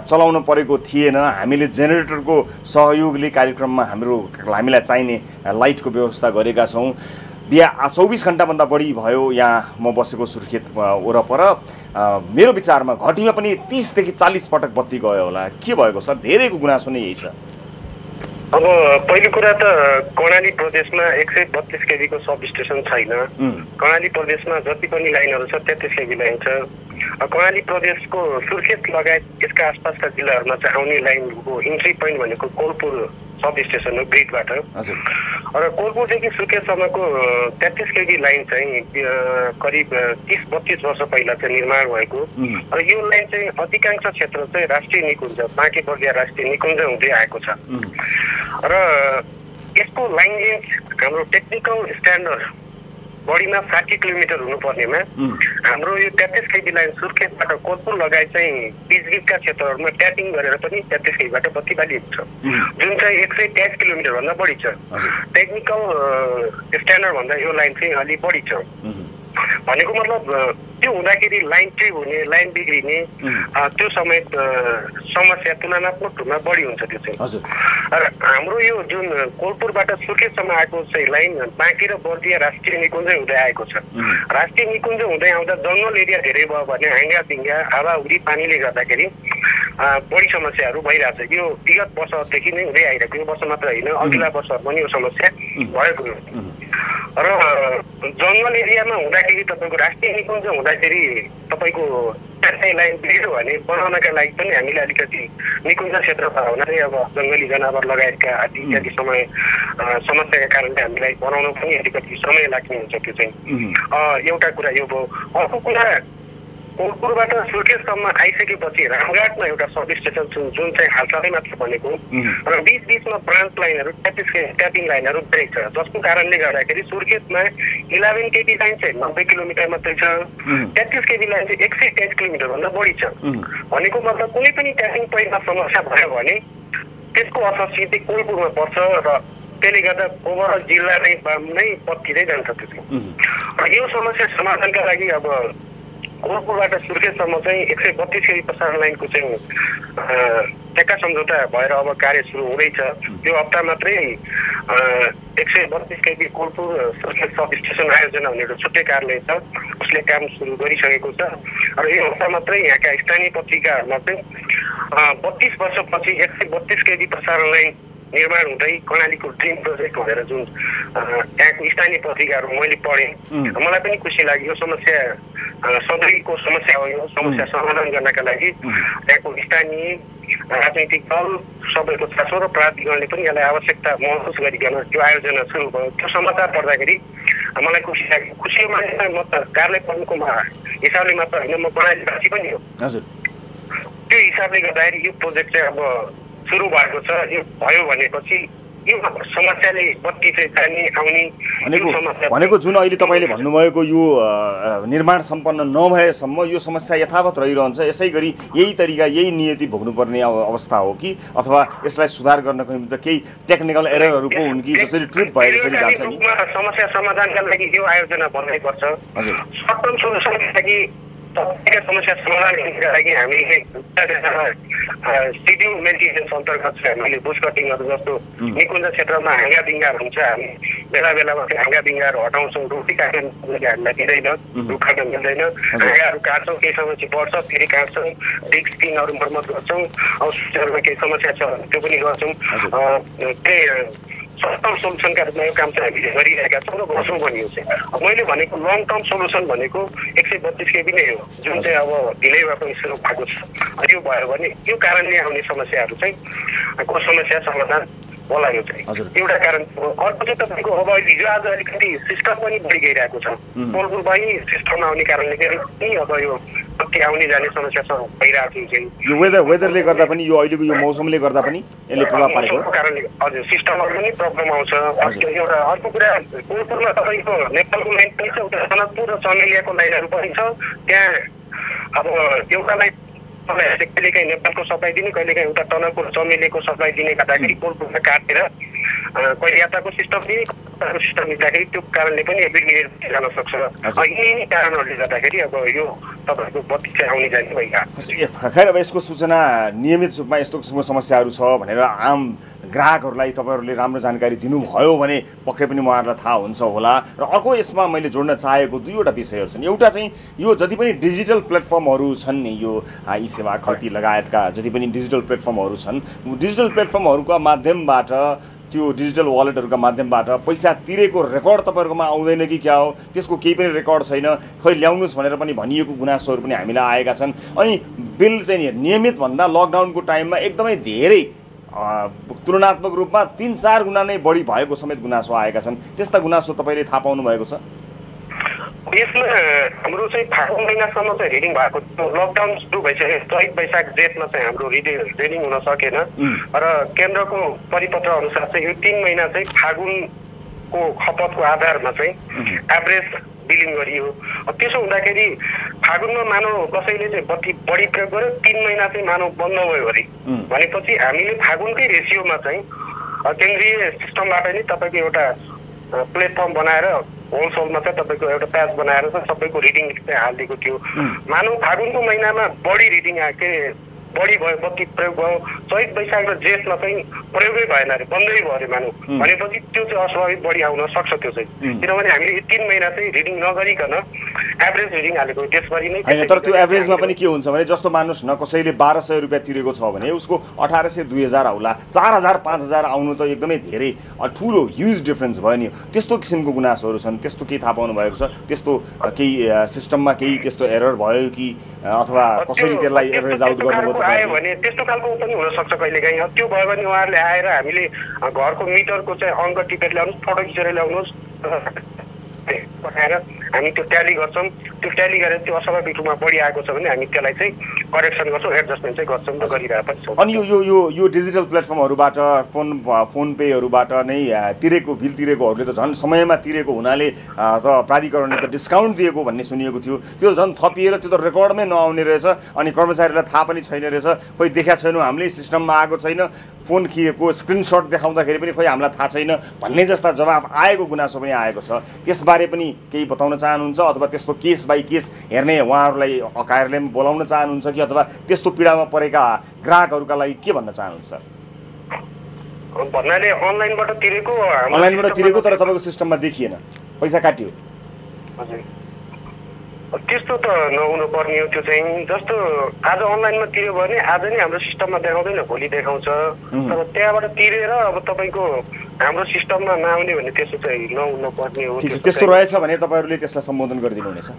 चलाउन परेको थिएन। हामीले जेनेरेटरको सहयोगले कार्यक्रममा हामीलाई चाहिने लाइटको व्यवस्था गरेका छौँ। 24 घन्टाभन्दा बढी भयो यहाँ म बसेको सुर्खेत वरपर। मेरो विचारमा घटीमा पनि 30 देखि 40 पटक बत्ती गयो होला। के भएको सर? धेरैको गुनासो नै यही छ। अब पहिलो कुरा त कर्णाली प्रदेशमा 132 केबीको सब स्टेसन छैन। कर्णाली प्रदेशमा जति पनि लाइनहरू छ 33 केबी लाइन छ। कर्णाली प्रदेशको सुर्खेत लगायत यसका आसपासका जिल्लाहरूमा चाहिँ आउने लाइनको इन्ट्री पोइन्ट भनेको कोलपुर सब स्टेसन हो ग्रिडबाट। र कोलपुरदेखि सुर्खेतसम्मको 33 केबी लाइन चाहिँ करिब 30-32 वर्ष पहिला चाहिँ निर्माण भएको। र यो लाइन चाहिँ अधिकांश क्षेत्र चाहिँ राष्ट्रिय निकुञ्ज बाँके बर्दिया राष्ट्रिय निकुञ्ज हुँदै आएको छ। र यसको लाइन लेन्थ हाम्रो टेक्निकल स्ट्यान्डर्ड बढीमा 60 किलोमिटर हुनुपर्नेमा हाम्रो यो 33 केबी लाइन सुर्खेतबाट कोलपुर लगायत चाहिँ बिचबिचका क्षेत्रहरूमा ट्यापिङ गरेर पनि 33 केबीबाट बत्ती बालिएको छ, जुन चाहिँ 123 किलोमिटर भन्दा बढी छ। टेक्निकल स्ट्यान्डर्ड भन्दा यो लाइन चाहिँ अलि बढी छ। भनेको मतलब त्यो हुँदाखेरि लाइन ट्रिप हुने, लाइन बिग्रिने त्यो समेत समस्या तुलनात्मक रूपमा बढी हुन्छ। त्यो चाहिँ र हाम्रो यो जुन कोलपुरबाट सुर्खेतसम्म आएको चाहिँ लाइन बाँकी र बर्दिया राष्ट्रिय निकुञ्ज हुँदै आएको छ। राष्ट्रिय निकुञ्ज हुँदै आउँदा जङ्गल एरिया धेरै भयो भने हाँगापिङ्गा हावाहुरी पानीले गर्दाखेरि बढी समस्याहरू भइरहेछ। यो विगत वर्षदेखि नै हुँदै आइरहेको, यो वर्ष मात्र होइन अघिल्ला वर्षहरू पनि यो समस्या भएको हो। र जङ्गल एरियामा हुँदाखेरि तपाईँको राष्ट्रिय निकुञ्ज हुँदाखेरि तपाईँको लाइन बिग्रियो भने बनाउनका लागि पनि हामीले अलिकति निकुञ्ज क्षेत्रमा हुनाले अब जङ्गली जनावर लगायतका आदि इत्यादि समस्याका कारणले हामीलाई बनाउन पनि अलिकति समय लाग्ने हुन्छ। त्यो चाहिँ एउटा कुरा यो भयो। अर्को कुरा कोलपुरबाट सुर्खेतसम्म आइसकेपछि रामघाटमा एउटा सब स्टेसन जुन चाहिँ हालसालै मात्र बनेको र बिचबिचमा ब्रान्च लाइनहरू ट्यापिङ लाइनहरू ब्रेक छ, जसको कारणले गर्दाखेरि सुर्खेतमा 11 केबी लाइन चाहिँ 90 किलोमिटर मात्रै छ, 33 केबी लाइन चाहिँ 123 किलोमिटर भन्दा बढी छ। भनेको मतलब कुनै पनि ट्यापिङ पोइन्टमा समस्या भयो भने त्यसको असर सिधै कोलपुरमा पर्छ र त्यसले गर्दा ओभरअल जिल्ला नै पत्किँदै जान्छ। त्यो र यो समस्या समाधानका लागि अब कोलपुरबाट सुर्खेतसम्म चाहिँ 132 केबी प्रसारण लाइनको चाहिँ ठेक्का सम्झौता भएर अब कार्य सुरु हुँदैछ। यो हप्ता मात्रै 132 केबी कोलपुर सुर्खेत सब स्टेसन आयोजना हुने एउटा छुट्टै कार्यालय छ, उसले काम सुरु गरिसकेको छ। र यो हप्ता मात्रै यहाँका स्थानीय पत्रिकाहरूमा चाहिँ 32 वर्षपछि 132 केबी प्रसारण लाइन निर्माण हुँदै कर्णालीको ड्रिम प्रोजेक्ट भनेर जुन त्यहाँको स्थानीय पत्रिकाहरू मैले पढेँ, मलाई पनि खुसी लाग्यो। यो समस्या सधैँको समस्या हो। यो समस्या समाधान गर्नका लागि त्यहाँको स्थानीय राजनैतिक दल सबैको चासो र प्राधिकरणले पनि यसलाई आवश्यकता महसुस गरिकन त्यो आयोजना सुरु भयो। त्यो समाचार पढ्दाखेरि मलाई खुसी लाग्यो। खुसी मानेमा म त कार्यालय प्रमुखको हिसाबले मात्र होइन, म कर्णालीवासी पनि हो। त्यो हिसाबले गर्दाखेरि यो प्रोजेक्ट चाहिँ अब सुरु भएको छ। यो भयो भनेपछि यो समस्याले बत्ती चाहिँ जाने आउने भनेको जुन अहिले तपाईँले भन्नुभएको यो निर्माण सम्पन्न नभएसम्म यो समस्या यथावत रहिरहन्छ। यसै गरी यही तरिका यही नियति भोग्नुपर्ने अवस्था हो कि अथवा यसलाई सुधार गर्नको निम्ति केही टेक्निकल एररहरू पो हुन् कि जसरी ट्रिप भए जसरी जान्छ नि? समस्या समाधानका लागि यो आयोजना बन्नैपर्छ। सर्ट टर्म सोल्युसनका लागि समस्या समाधान गर्नका लागि हामीले सिड्युल मेन्टेनेन्स अन्तर्गत चाहिँ हामीले बुस कटिङहरू जस्तो निकुञ्ज क्षेत्रमा हाँगाबिङ्गाहरू हुन्छ, हामी बेला बेलामा चाहिँ हाँगाबिङ्गाहरू हटाउँछौँ। रुखी काट्न हामीलाई दिँदैन, रुख काट्न मिल्दैन, हाँगाहरू काट्छौँ, केही समस्या बढ्छ फेरि काट्छौँ, डिग स्पिनहरू मर्मत गर्छौँ। अब स्विचहरूमा केही समस्या छ त्यो पनि गर्छौँ। त्यही सर्ट टर्म सोल्युसनका रूपमा यो काम चाहिँ हामीले गरिरहेका छौँ र गर्छौँ पनि। यो चाहिँ मैले भनेको लङ टर्म सोल्युसन भनेको 132 केबी नै हो, जुन चाहिँ अब ढिलै भए पनि सुरु भएको छ। यो भयो भने यो कारणले आउने समस्याहरू चाहिँ को समस्या समाधान होला। यो चाहिँ एउटा कारण। अर्को चाहिँ तपाईँको अब हिजो आज अलिकति सिस्टम पनि बढी गइरहेको छ। कोलपुरमा सिस्टममा आउने कारणले पनि अब यो कति आउने जाने समस्या भइरहेको छ। यो वेदरले गर्दा पनि, यो अहिलेको यो मौसमले गर्दा पनि यसले प्रभाव पारेको कारणले हजुर सिस्टमहरू पनि प्रब्लम आउँछ। एउटा अर्को कुरा कोलपुरमा तपाईँको नेपालको लाइन पनि छ, उता सनकपुर र चमेलियाको लाइनहरू पनि छ। त्यहाँ अब एउटा लाइन कहिलेकाहीँ नेपालको सप्लाई दिने, कहिलेकाहीँ उता टनकपुर चमेलियाको सप्लाई दिने गर्दाखेरि कोलपुरमा काटेर कहिले यात्राको सिस्टम दिने, प्रकारको सिस्टम निक्दाखेरि त्यो कारणले पनि एबिलिटी जान सक्छ। यिनी कारणहरूले गर्दाखेरि अब यो तपाईँहरूको बत्ती चाहिँ आउने जाने भइरहेको खैर अब यसको सूचना नियमित रूपमा यस्तो किसिमको समस्याहरू छ भनेर आम ग्राहकहरूलाई तपाईँहरूले राम्रो जानकारी दिनुभयो भने पक्कै पनि उहाँहरूलाई थाहा हुन्छ होला। र अर्को यसमा मैले जोड्न चाहेको दुईवटा विषयहरू छन्। एउटा चाहिँ यो जति पनि डिजिटल प्लेटफर्महरू छन् नि, यो ई सेवा खल्ती लगायतका जति पनि डिजिटल प्लेटफर्महरू छन्, डिजिटल प्लेटफर्महरूका माध्यमबाट त्यो डिजिटल वालेटहरूका माध्यमबाट पैसा तिरेको रेकर्ड तपाईँहरूकोमा आउँदैन कि क्या हो, त्यसको केही पनि रेकर्ड छैन, खै ल्याउनुहोस् भनेर पनि भनिएको गुनासोहरू पनि हामीलाई आएका छन्। अनि बिल चाहिँ नियमित भन्दा लकडाउनको टाइममा एकदमै धेरै तुलनात्मक रूपमा 3-4 गुणा नै बढी भएको समेत गुनासो आएका छन्। त्यस्ता गुनासो तपाईँले थाहा पाउनु भएको छ? यसमा हाम्रो चाहिँ फागुन महिनासम्म चाहिँ रिडिङ भएको थियो। लकडाउन सुरु भइसक्यो, चैत वैशाख जेठमा चाहिँ हाम्रो रिडिङ हुन सकेन र केन्द्रको परिपत्र अनुसार चाहिँ यो 3 महिना चाहिँ फागुनको खपतको आधारमा चाहिँ एभरेज बिलिङ गरियो। त्यसो हुँदाखेरि फागुनमा मानव कसैले चाहिँ बत्ती बढी प्रयोग गर्यो, 3 महिना चाहिँ मानव बन्द भयो अरे भनेपछि हामीले फागुनकै रेसियोमा चाहिँ केन्द्रीय सिस्टमबाट नै तपाईँको एउटा प्लेटफर्म बनाएर होलसेलमा चाहिँ तपाईँको एउटा प्याच बनाएर चाहिँ सबैको रिडिङ चाहिँ हालिदिएको थियो। मानव फागुनको महिनामा बढी रिडिङ के बढी भयो, बत्ती प्रयोग भयो, चैत वैशाख र जेठमा चाहिँ प्रयोगै भएन अरे, बन्दै भयो अरे मानव भनेपछि त्यो चाहिँ अस्वाभाविक बढी आउन सक्छ त्यो चाहिँ, किनभने हामीले 3 महिना चाहिँ रिडिङ नगरिकन एभरेज रिडिङ हालेको त्यसभरि नै होइन। तर त्यो एभरेजमा पनि के हुन्छ भने जस्तो मान्नुहोस् न कसैले 1200 रुपियाँ तिरेको छ भने उसको 1800 2000 आउला, 4000 5000 आउनु त एकदमै धेरै ठुलो ह्युज डिफरेन्स भयो नि। त्यस्तो किसिमको गुनासोहरू छन्, त्यस्तो केही थाहा पाउनु भएको छ? त्यस्तो केही सिस्टममा केही त्यस्तो एरर भयो कि अथवा कसरी त्यसलाई एभरेज आउट गर्नुभयो आयो भने त्यस्तो खालको पनि हुनसक्छ कहिलेकाहीँ। त्यो भयो भने उहाँहरूले आएर हामीले घरको मिटरको चाहिँ अङ्क टिपेर ल्याउनुहोस्, फोटो खिचेर ल्याउनुहोस् पठाएर हामी त्यो ट्याली गर्छौँ। त्यो ट्याली गरेर त्यो अस्वाभाविक रूपमा बढी आएको छ भने हामी त्यसलाई चाहिँ करेक्सन गर्छौँ, एडजस्टमेन्ट चाहिँ गर्छौँ र गरिरहेको पनि छौँ। अनि यो डिजिटल प्लेटफर्महरूबाट फोन पेहरूबाट नै तिरेको बिल तिरेकोहरूले त झन् समयमा तिरेको हुनाले त प्राधिकरणले त डिस्काउन्ट दिएको भन्ने सुनिएको थियो। त्यो झन् थपिएर त्यो त रेकर्डमै नआउने रहेछ अनि कर्मचारीलाई थाहा पनि छैन रहेछ, खोइ देखाएको छैनौँ हामीले, सिस्टममा आएको छैन, फोन खिएको स्क्रिनसट देखाउँदाखेरि पनि खोइ हामीलाई थाहा छैन भन्ने जस्ता जवाब आएको गुनासो पनि आएको छ। त्यसबारे पनि केही बताउन चाहनुहुन्छ अथवा त्यस्तो केस बाई केस हेर्ने उहाँहरूलाई कार्यालयमा बोलाउन चाहनुहुन्छ कि अथवा त्यस्तो पीडामा परेका ग्राहकहरूका लागि के भन्न चाहनुहुन्छ? भन्नाले अनलाइनबाट तिरेको तर तपाईँको सिस्टममा देखिएन, पैसा काटियो। हजुर त्यस्तो त नहुनु पर्ने हो। त्यो चाहिँ जस्तो आज अनलाइनमा तिर्यो भने आज नै हाम्रो सिस्टममा देखाउँदैन, भोलि देखाउँछ। तर त्यहाँबाट तिरेर अब तपाईँको हाम्रो सिस्टममा नआउने भने त्यस्तो चाहिँ नहुनु पर्ने हो। त्यस्तो रहेछ भने तपाईँहरूले त्यसलाई सम्बोधन गरिदिनु हुनेछ?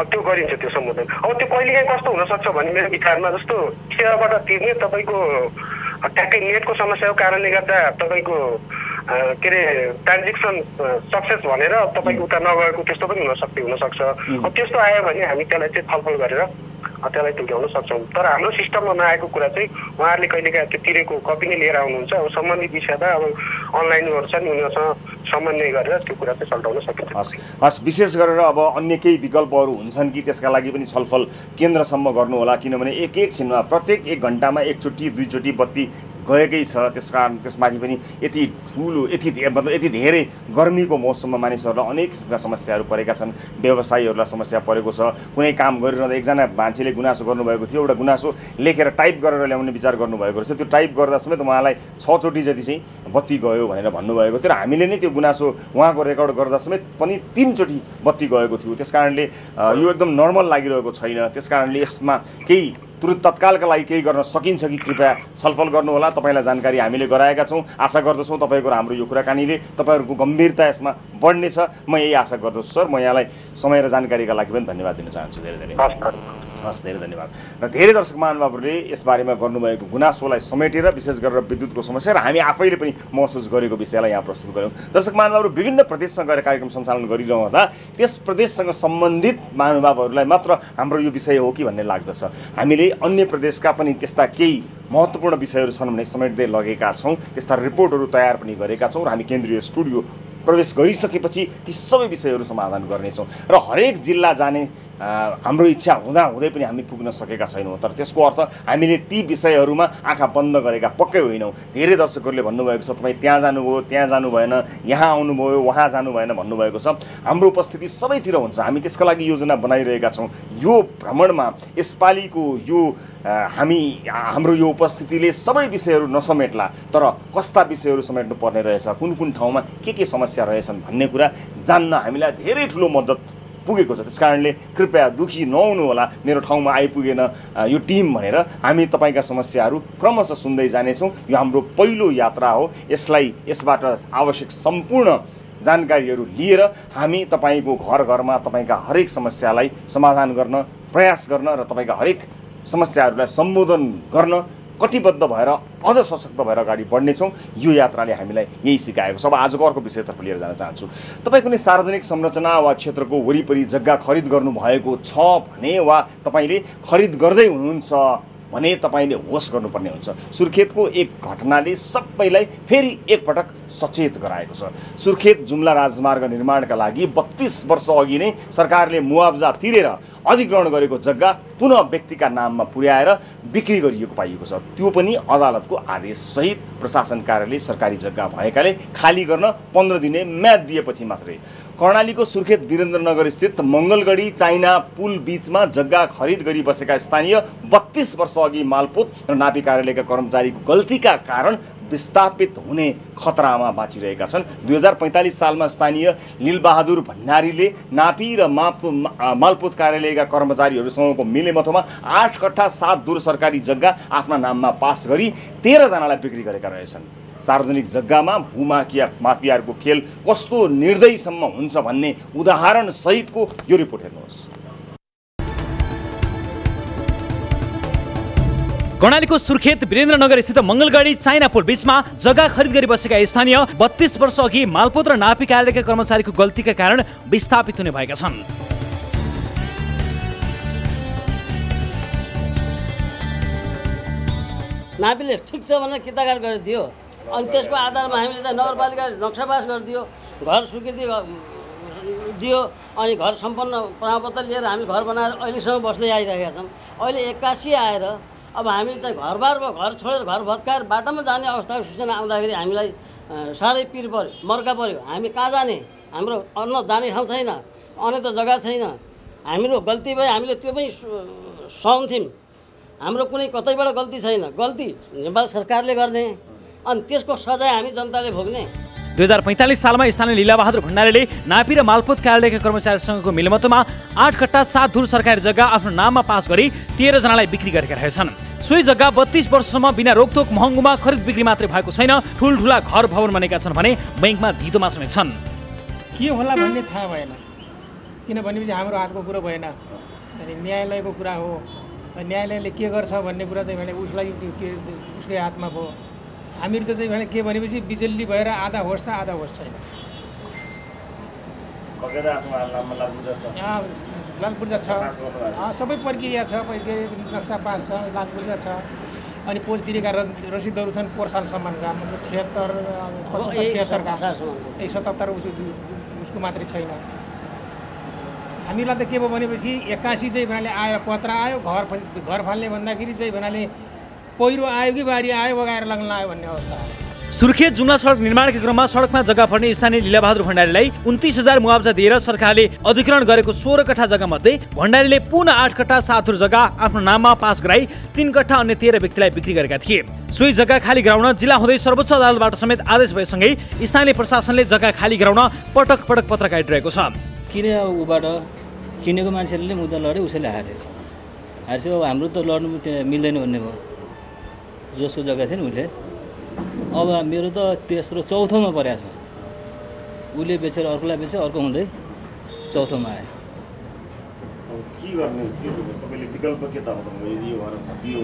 त्यो गरिन्छ त्यो सम्बोधन। अब त्यो कहिलेकाहीँ कस्तो हुनसक्छ भने मेरो विचारमा जस्तो सेवाबाट तिर्ने तपाईँको ट्याक्कै नेटको समस्याको कारणले गर्दा तपाईँको के अरे ट्रान्जेक्सन सक्सेस भनेर तपाईँको उता नगएको त्यस्तो पनि हुनसक्छ। अब त्यस्तो आयो भने हामी त्यसलाई चाहिँ छलफल गरेर त्यसलाई तुल्याउन सक्छौँ। तर हाम्रो सिस्टममा नआएको कुरा चाहिँ उहाँहरूले कहिलेकाहीँ त्यो तिरेको कपी नै लिएर आउनुहुन्छ। अब सम्बन्धित विषयमा अब अनलाइनहरू छन् उनीहरूसँग समन्वय गरेर त्यो कुरा चाहिँ सल्टाउन सकिन्छ। हस्, विशेष गरेर अब अन्य केही विकल्पहरू हुन्छन् कि त्यसका लागि पनि छलफल केन्द्रसम्म गर्नु होला, किनभने एकछिनमा प्रत्येक 1 घन्टामा 1 चोटि 2 चोटि बत्ती गएकै छ। त्यसमाथि पनि यति ठुलो मतलब यति धेरै गर्मीको मौसममा मानिसहरूलाई अनेक किसिमका समस्याहरू परेका छन्, व्यवसायीहरूलाई समस्या परेको छ। कुनै काम गरिरहँदा एकजना मान्छेले गुनासो गर्नुभएको थियो, एउटा गुनासो लेखेर टाइप गरेर ल्याउने विचार गर्नुभएको रहेछ। त्यो टाइप गर्दा समेत उहाँलाई 6 चोटि जति चाहिँ बत्ती गयो भनेर भन्नुभएको थियो र हामीले नै त्यो गुनासो उहाँको रेकर्ड गर्दा समेत पनि 3 चोटि बत्ती गएको थियो। त्यसकारणले यो एकदम नर्मल लागिरहेको छैन। त्यसकारणले यसमा केही तुरुन्त तत्कालका लागि केही गर्न सकिन्छ कि कृपया छलफल गर्नुहोला। तपाईँलाई जानकारी हामीले गराएका छौँ। आशा गर्दछौँ तपाईँको हाम्रो यो कुराकानीले तपाईँहरूको गम्भीरता यसमा बढ्नेछ। म यही आशा गर्दछु सर। म यहाँलाई समय र जानकारीका लागि पनि धन्यवाद दिन चाहन्छु। धेरै हस्, धेरै धन्यवाद। र धेरै दर्शक महानुभावहरूले यसबारेमा गर्नुभएको गुनासोलाई समेटेर विशेष गरेर विद्युतको समस्या र हामी आफैले पनि महसुस गरेको विषयलाई यहाँ प्रस्तुत गऱ्यौँ। दर्शक महानुभावहरू विभिन्न प्रदेशमा गएर कार्यक्रम सञ्चालन गरिरहँदा त्यस प्रदेशसँग सम्बन्धित महानुभावहरूलाई मात्र हाम्रो यो विषय हो कि भन्ने लाग्दछ। हामीले अन्य प्रदेशका पनि त्यस्ता केही महत्त्वपूर्ण विषयहरू छन् भने समेट्दै लगेका छौँ। त्यस्ता रिपोर्टहरू तयार पनि गरेका छौँ र हामी केन्द्रीय स्टुडियो प्रवेश गरिसकेपछि ती सबै विषयहरू समाधान गर्नेछौँ र हरेक जिल्ला जाने हाम्रो इच्छा हुँदै पनि हामी पुग्न सकेका छैनौँ। तर त्यसको अर्थ हामीले ती विषयहरूमा आँखा बन्द गरेका पक्कै होइनौँ। धेरै दर्शकहरूले भन्नुभएको छ तपाईँ त्यहाँ जानुभयो, त्यहाँ जानु भएन, यहाँ आउनुभयो, वहाँ जानु भएन भन्नुभएको छ। हाम्रो उपस्थिति सबैतिर हुन्छ। हामी त्यसका लागि योजना बनाइरहेका छौँ। यो भ्रमणमा यसपालिको यो हाम्रो यो उपस्थितिले सबै विषयहरू नसमेट्ला, तर कस्ता विषयहरू समेट्नु पर्ने रहेछ, कुन ठाउँमा के समस्या रहेछन् भन्ने कुरा जान्न हामीलाई धेरै ठुलो मद्दत पुगेको छ। त्यस कारणले कृपया दुखी नहुनु होला, मेरो ठाउँमा आइपुगेन यो टिम भनेर। हामी तपाईँका समस्याहरू क्रमशः सुन्दै जानेछौँ। यो हाम्रो पहिलो यात्रा हो। यसबाट आवश्यक सम्पूर्ण जानकारीहरू लिएर हामी तपाईँको घरमा तपाईँका हरेक समस्यालाई समाधान गर्न प्रयास गर्न र तपाईँका हरेक समस्याहरूलाई सम्बोधन गर्न कटिबद्ध भएर अझ सशक्त भएर अगाडि बढ्नेछौँ। यो यात्राले हामीलाई यही सिकाएको छ। अब आजको अर्को विषयतर्फ लिएर जान चाहन्छु। तपाईँ कुनै सार्वजनिक संरचना वा क्षेत्रको वरिपरि जग्गा खरिद गर्नुभएको छ भने वा तपाईँले खरिद गर्दै हुनुहुन्छ भने तपाईँले होस गर्नुपर्ने हुन्छ। सुर्खेतको एक घटनाले सबैलाई फेरि एकपटक सचेत गराएको छ। सुर्खेत जुम्ला राजमार्ग निर्माणका लागि 32 वर्ष अघि नै सरकारले मुआवजा तिरेर अधिग्रहण गरेको जग्गा पुनः व्यक्तिका नाममा पुर्याएर बिक्री गरिएको पाइएको छ। त्यो पनि अदालतको आदेशसहित प्रशासन कार्यालय सरकारी जग्गा भएकाले खाली गर्न 15 दिने म्याद दिएपछि मात्रै। कर्णालीको सुर्खेत वीरेन्द्रनगर स्थित मङ्गलगढी चाइना पुल बीचमा जग्गा खरिद गरी बसेका स्थानीय 32 वर्ष अघि मालपोत र नापी कार्यालयका कर्मचारीको गल्तीका कारण विस्थापित हुने खतरामा बाँचिरहेका छन्। 2045 सालमा स्थानीय लीलबहादुर भण्डारीले नापी र मालपोत कार्यालयका कर्मचारीहरूसँगको मिलेमतोमा 8 कट्ठा 7 दूर सरकारी जग्गा आफ्ना नाममा पास गरी 13 जनालाई बिक्री गरेका रहेछन्। सार्वजनिक जग्गामा भूमाफियाहरूको खेल कस्तो निर्दयीसम्म हुन्छ भन्ने उदाहरण सहितको यो रिपोर्ट हेर्नुहोस्। कर्णालीको सुर्खेत वीरेन्द्रनगर स्थित मङ्गलगढी चाइना पुल बीचमा जग्गा खरिद गरी बसेका स्थानीय 32 वर्ष अघि मालपोत र नापी कार्यालयका कर्मचारीको गल्तीका कारण विस्थापित हुने भएका छन्। नापीले ठिक छ भनेर किताकाट गरिदियो, अनि त्यसको आधारमा हामीले चाहिँ नगरपालिकाले नक्सापास गरिदियो, घर स्वीकृति दियो, अनि घर सम्पन्न प्रमाणपत्र लिएर हामी घर बनाएर अहिलेसम्म बस्दै आइरहेका छौँ। अहिले 81 आएर अब हामी चाहिँ घरबार घर छोडेर घर भत्काएर बाटोमा जाने अवस्थाको सूचना आउँदाखेरि हामीलाई साह्रै पिर पऱ्यो, मर्का पऱ्यो। हामी कहाँ जाने? हाम्रो अन्न जाने ठाउँ छैन, अन्य त जग्गा छैन। हाम्रो गल्ती भए हामीले त्यो पनि सहन्थ्यौँ। हाम्रो कुनै कतैबाट गल्ती छैन, गल्ती नेपाल सरकारले गर्ने, अनि त्यसको सजाय हामी जनताले भोग्ने। 2045 सालमा स्थानीय लीलाबहादुर भण्डारीले नापी र मालपोत कार्यालयका कर्मचारीसँगको मिलमतोमा 8 कट्ठा 7 दूर सरकारी जग्गा आफ्नो नाममा पास गरी 13 जनालाई बिक्री गरेका रहेछन्। सोही जग्गा 32 वर्षसम्म बिना रोकटोक महँगोमा खरिद बिक्री मात्रै भएको छैन, ठुल्ठुला घर भवन बनेका छन् भने बैंकमा धितोमा समेत छन्। के होला भन्ने थाहा भएन, किनभने हाम्रो हातको कुरो भएन। अनि न्यायालयको कुरा हो, न्यायालयले के गर्छ भन्ने कुरा चाहिँ भने उसलाई उसकै हातमा भयो। हामीहरू त चाहिँ भने के भनेपछि बिजुली भएर आधा होस् छ आधा होस् छैन। लालपुर्जा छ, सबै प्रक्रिया छ, नक्सा पास छ, लालपुर्जा छ, अनि पोज तिरेका रसिदहरू छन् पोहोर सालसम्मका, मतलब 76 का 77 उसको मात्रै छैन। हामीलाई त के भयो भनेपछि 81 चाहिँ भन्नाले आएर पत्र आयो, घर फाल्ने भन्दाखेरि चाहिँ भन्नाले पहिरो आयो कि बारी आयो बगाएर लग्न आयो भन्ने अवस्था आयो। सुर्खेत जुम्ला सडक निर्माणका क्रममा सडकमा जग्गा फर्ने स्थानीय लीलाबहादुर भण्डारीलाई 29,000 मुआवजा दिएर सरकारले अधिग्रहण गरेको 16 कट्ठा जग्गा मध्ये भण्डारीले पुनः 8 कट्ठा 7 दूर जग्गा आफ्नो नाममा पास गराई 3 कट्ठा अन्य 13 व्यक्तिलाई बिक्री गरेका थिए। सोही जग्गा खाली गराउन जिल्ला हुँदै सर्वोच्च अदालतबाट समेत आदेश भएसँगै स्थानीय प्रशासनले जग्गा खाली गराउन पटक पटक पत्र काटिरहेको छ। किन उबाट किनेको मान्छेले मुद्दा लड्यो, उसैले हार्यो। हार्छ अब हाम्रो त लड्नु मिल्दैन भन्ने भयो। जसको जग्गा थियो नि उसले, अब मेरो त तेस्रो चौथोमा परेको छ। उसले बेचेर अर्कोलाई बेच्यो, अर्को हुँदै चौथोमा आयो।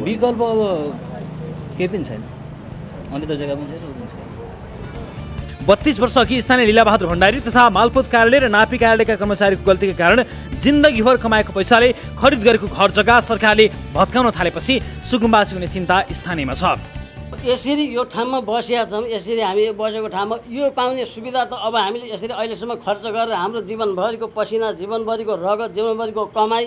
विकल्प अब केही पनि छैन, अन्य त जग्गा पनि छैन। 32 वर्ष अघि स्थानीय लीलाबहादुर भण्डारी तथा मालपोत कार्यालय र नापी कार्यालयका कर्मचारीको गल्तीका कारण जिन्दगीभर कमाएको पैसाले खरिद गरेको घर जग्गा सरकारले भत्काउन थालेपछि सुकुम्बासी हुने चिन्ता स्थानीयमा छ। यसरी यो ठाउँमा बसिया छौँ, यसरी हामी बसेको ठाउँमा यो पाउने सुविधा त अब हामीले यसरी अहिलेसम्म खर्च गरेर हाम्रो जीवनभरिको पसिना, जीवनभरिको रगत, जीवनभरिको कमाइ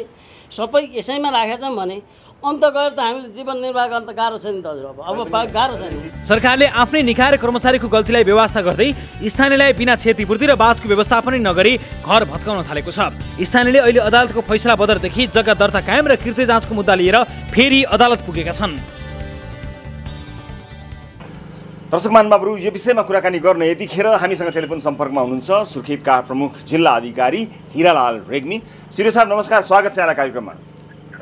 सबै यसैमा राखेका छौँ भने अन्त गएर त हामीले जीवन निर्वाह गर्न त गाह्रो छ नि त हजुर। अब गाह्रो छ नि। सरकारले आफ्नै निकाय र कर्मचारीको गल्तीलाई व्यवस्था गर्दै स्थानीयलाई बिना क्षतिपूर्ति र बाँचको व्यवस्थापन नगरी घर भत्काउन थालेको छ। स्थानीयले अहिले अदालतको फैसला बदरदेखि जग्गा दर्ता कायम र कृत्य जाँचको मुद्दा लिएर फेरि अदालत पुगेका छन्। दर्शक महानुभावहरू, यो विषयमा कुराकानी गर्न यतिखेर हामीसँग टेलिफोन सम्पर्कमा हुनुहुन्छ सुर्खेतका प्रमुख जिल्ला अधिकारी हिरालाल रेग्मी। सिरे साहब नमस्कार, स्वागत छ यहाँलाई कार्यक्रममा।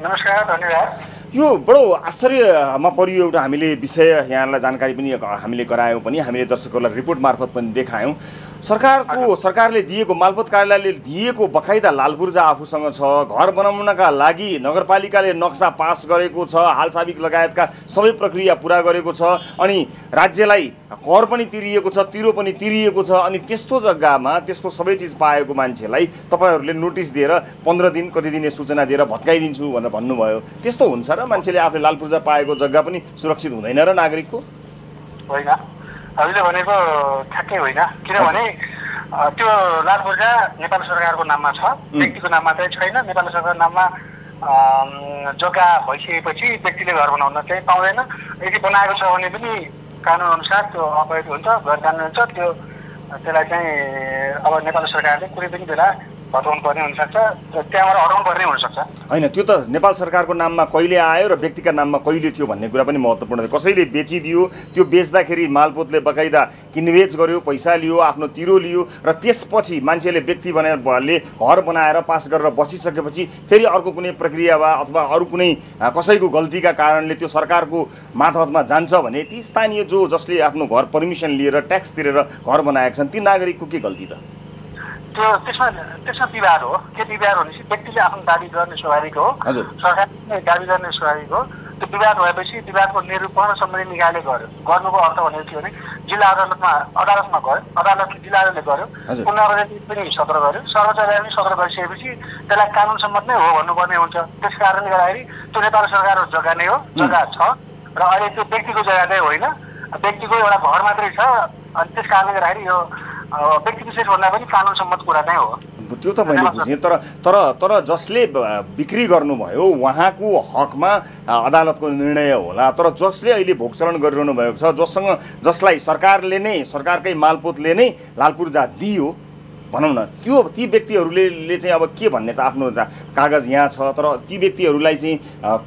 नमस्कार, धन्यवाद। यो बडो आश्चर्यमा परियो एउटा हामीले विषय यहाँलाई जानकारी पनि हामीले गरायौँ पनि, हामीले दर्शकहरूलाई रिपोर्ट मार्फत पनि देखायौँ। सरकारले दिएको मालपोत कार्यालयले दिएको बकाइदा लालपूर्जा आफूसँग छ, घर बनाउनका लागि नगरपालिकाले नक्सा पास गरेको छ, हालसाबिक लगायतका सबै प्रक्रिया पुरा गरेको छ, अनि राज्यलाई कर पनि तिरिएको छ, तिरो पनि तिरिएको छ, अनि त्यस्तो जग्गामा त्यस्तो सबै चिज पाएको मान्छेलाई तपाईँहरूले नोटिस दिएर 15 दिन कति दिने सूचना दिएर भत्काइदिन्छु भनेर भन्नुभयो। त्यस्तो हुन्छ र मान्छेले आफूले लालपूर्जा पाएको जग्गा पनि सुरक्षित हुँदैन र नागरिकको? होइन, हामीले भनेको ठ्याक्कै होइन। किनभने त्यो लालपूर्जा नेपाल सरकारको नाममा छ, व्यक्तिको नाममा चाहिँ छैन। नेपाल सरकारको नाममा जग्गा भइसकेपछि व्यक्तिले घर बनाउन चाहिँ पाउँदैन। यदि बनाएको छ भने पनि कानुन अनुसार त्यो अपराध हुन्छ, गैर कानुन हुन्छ। त्यसलाई चाहिँ अब नेपाल सरकारले कुनै पनि बेला हटाउनु पर्ने हुनसक्छ, त्यहाँबाट हटाउनु पर्ने हुनसक्छ। होइन, त्यो त नेपाल सरकारको नाममा कहिले आयो र व्यक्तिका नाममा कहिले थियो भन्ने कुरा पनि महत्त्वपूर्ण छ। कसैले बेचिदियो, त्यो बेच्दाखेरि मालपोतले बकाइदा किनबेच गर्यो, पैसा लियो, आफ्नो तिरो लियो, र त्यसपछि मान्छेले व्यक्ति बनाले घर बनाएर पास गरेर बसिसकेपछि फेरि अर्को कुनै प्रक्रिया वा अथवा अरू कुनै कसैको गल्तीका कारणले त्यो सरकारको मातहतमा जान्छ भने ती स्थानीय जसले आफ्नो घर परमिसन लिएर ट्याक्स तिरेर घर बनाएका छन् ती नागरिकको के गल्ती त? त्यसमा विवाद हो। के विवाद भनेपछि व्यक्तिले आफ्नो दाबी गर्ने स्वाभाविक हो, सरकारले दाबी गर्ने स्वाभाविक हो। त्यो विवाद भएपछि विवादको निरूपण सम्बन्धित निकायले गर्यो। गर्नुको अर्थ भनेको के भने जिल्ला अदालतमा गयो, अदालतले जिल्ला अदालतले गर्यो, उच्च अदालतले पनि सत्र गर्यो, सर्वोच्च अदालतले सत्र गरिसकेपछि त्यसलाई कानुन सम्मत नै हो भन्नुपर्ने हुन्छ। त्यस कारणले गर्दाखेरि त्यो नेपाल सरकारको जग्गा नै हो, जग्गा छ र अहिले त्यो व्यक्तिको जग्गा चाहिँ होइन, व्यक्तिको एउटा घर मात्रै छ। अनि त्यस कारणले गर्दाखेरि यो व्यक्ति विशेष भन्दा पनि कानुन सम्मत कुरा नै हो। त्यो त मैले बुझेँ, तर जसले बिक्री गर्नुभयो उहाँको हकमा अदालतको निर्णय होला। तर जसले अहिले भोगचलन गरिरहनु भएको छ, जसलाई सरकारले नै, सरकारकै मालपोतले नै लालपूर्जा दियो भनौँ न, ती व्यक्तिहरूले चाहिँ अब के भन्ने त? आफ्नो कागज यहाँ छ, तर ती व्यक्तिहरूलाई चाहिँ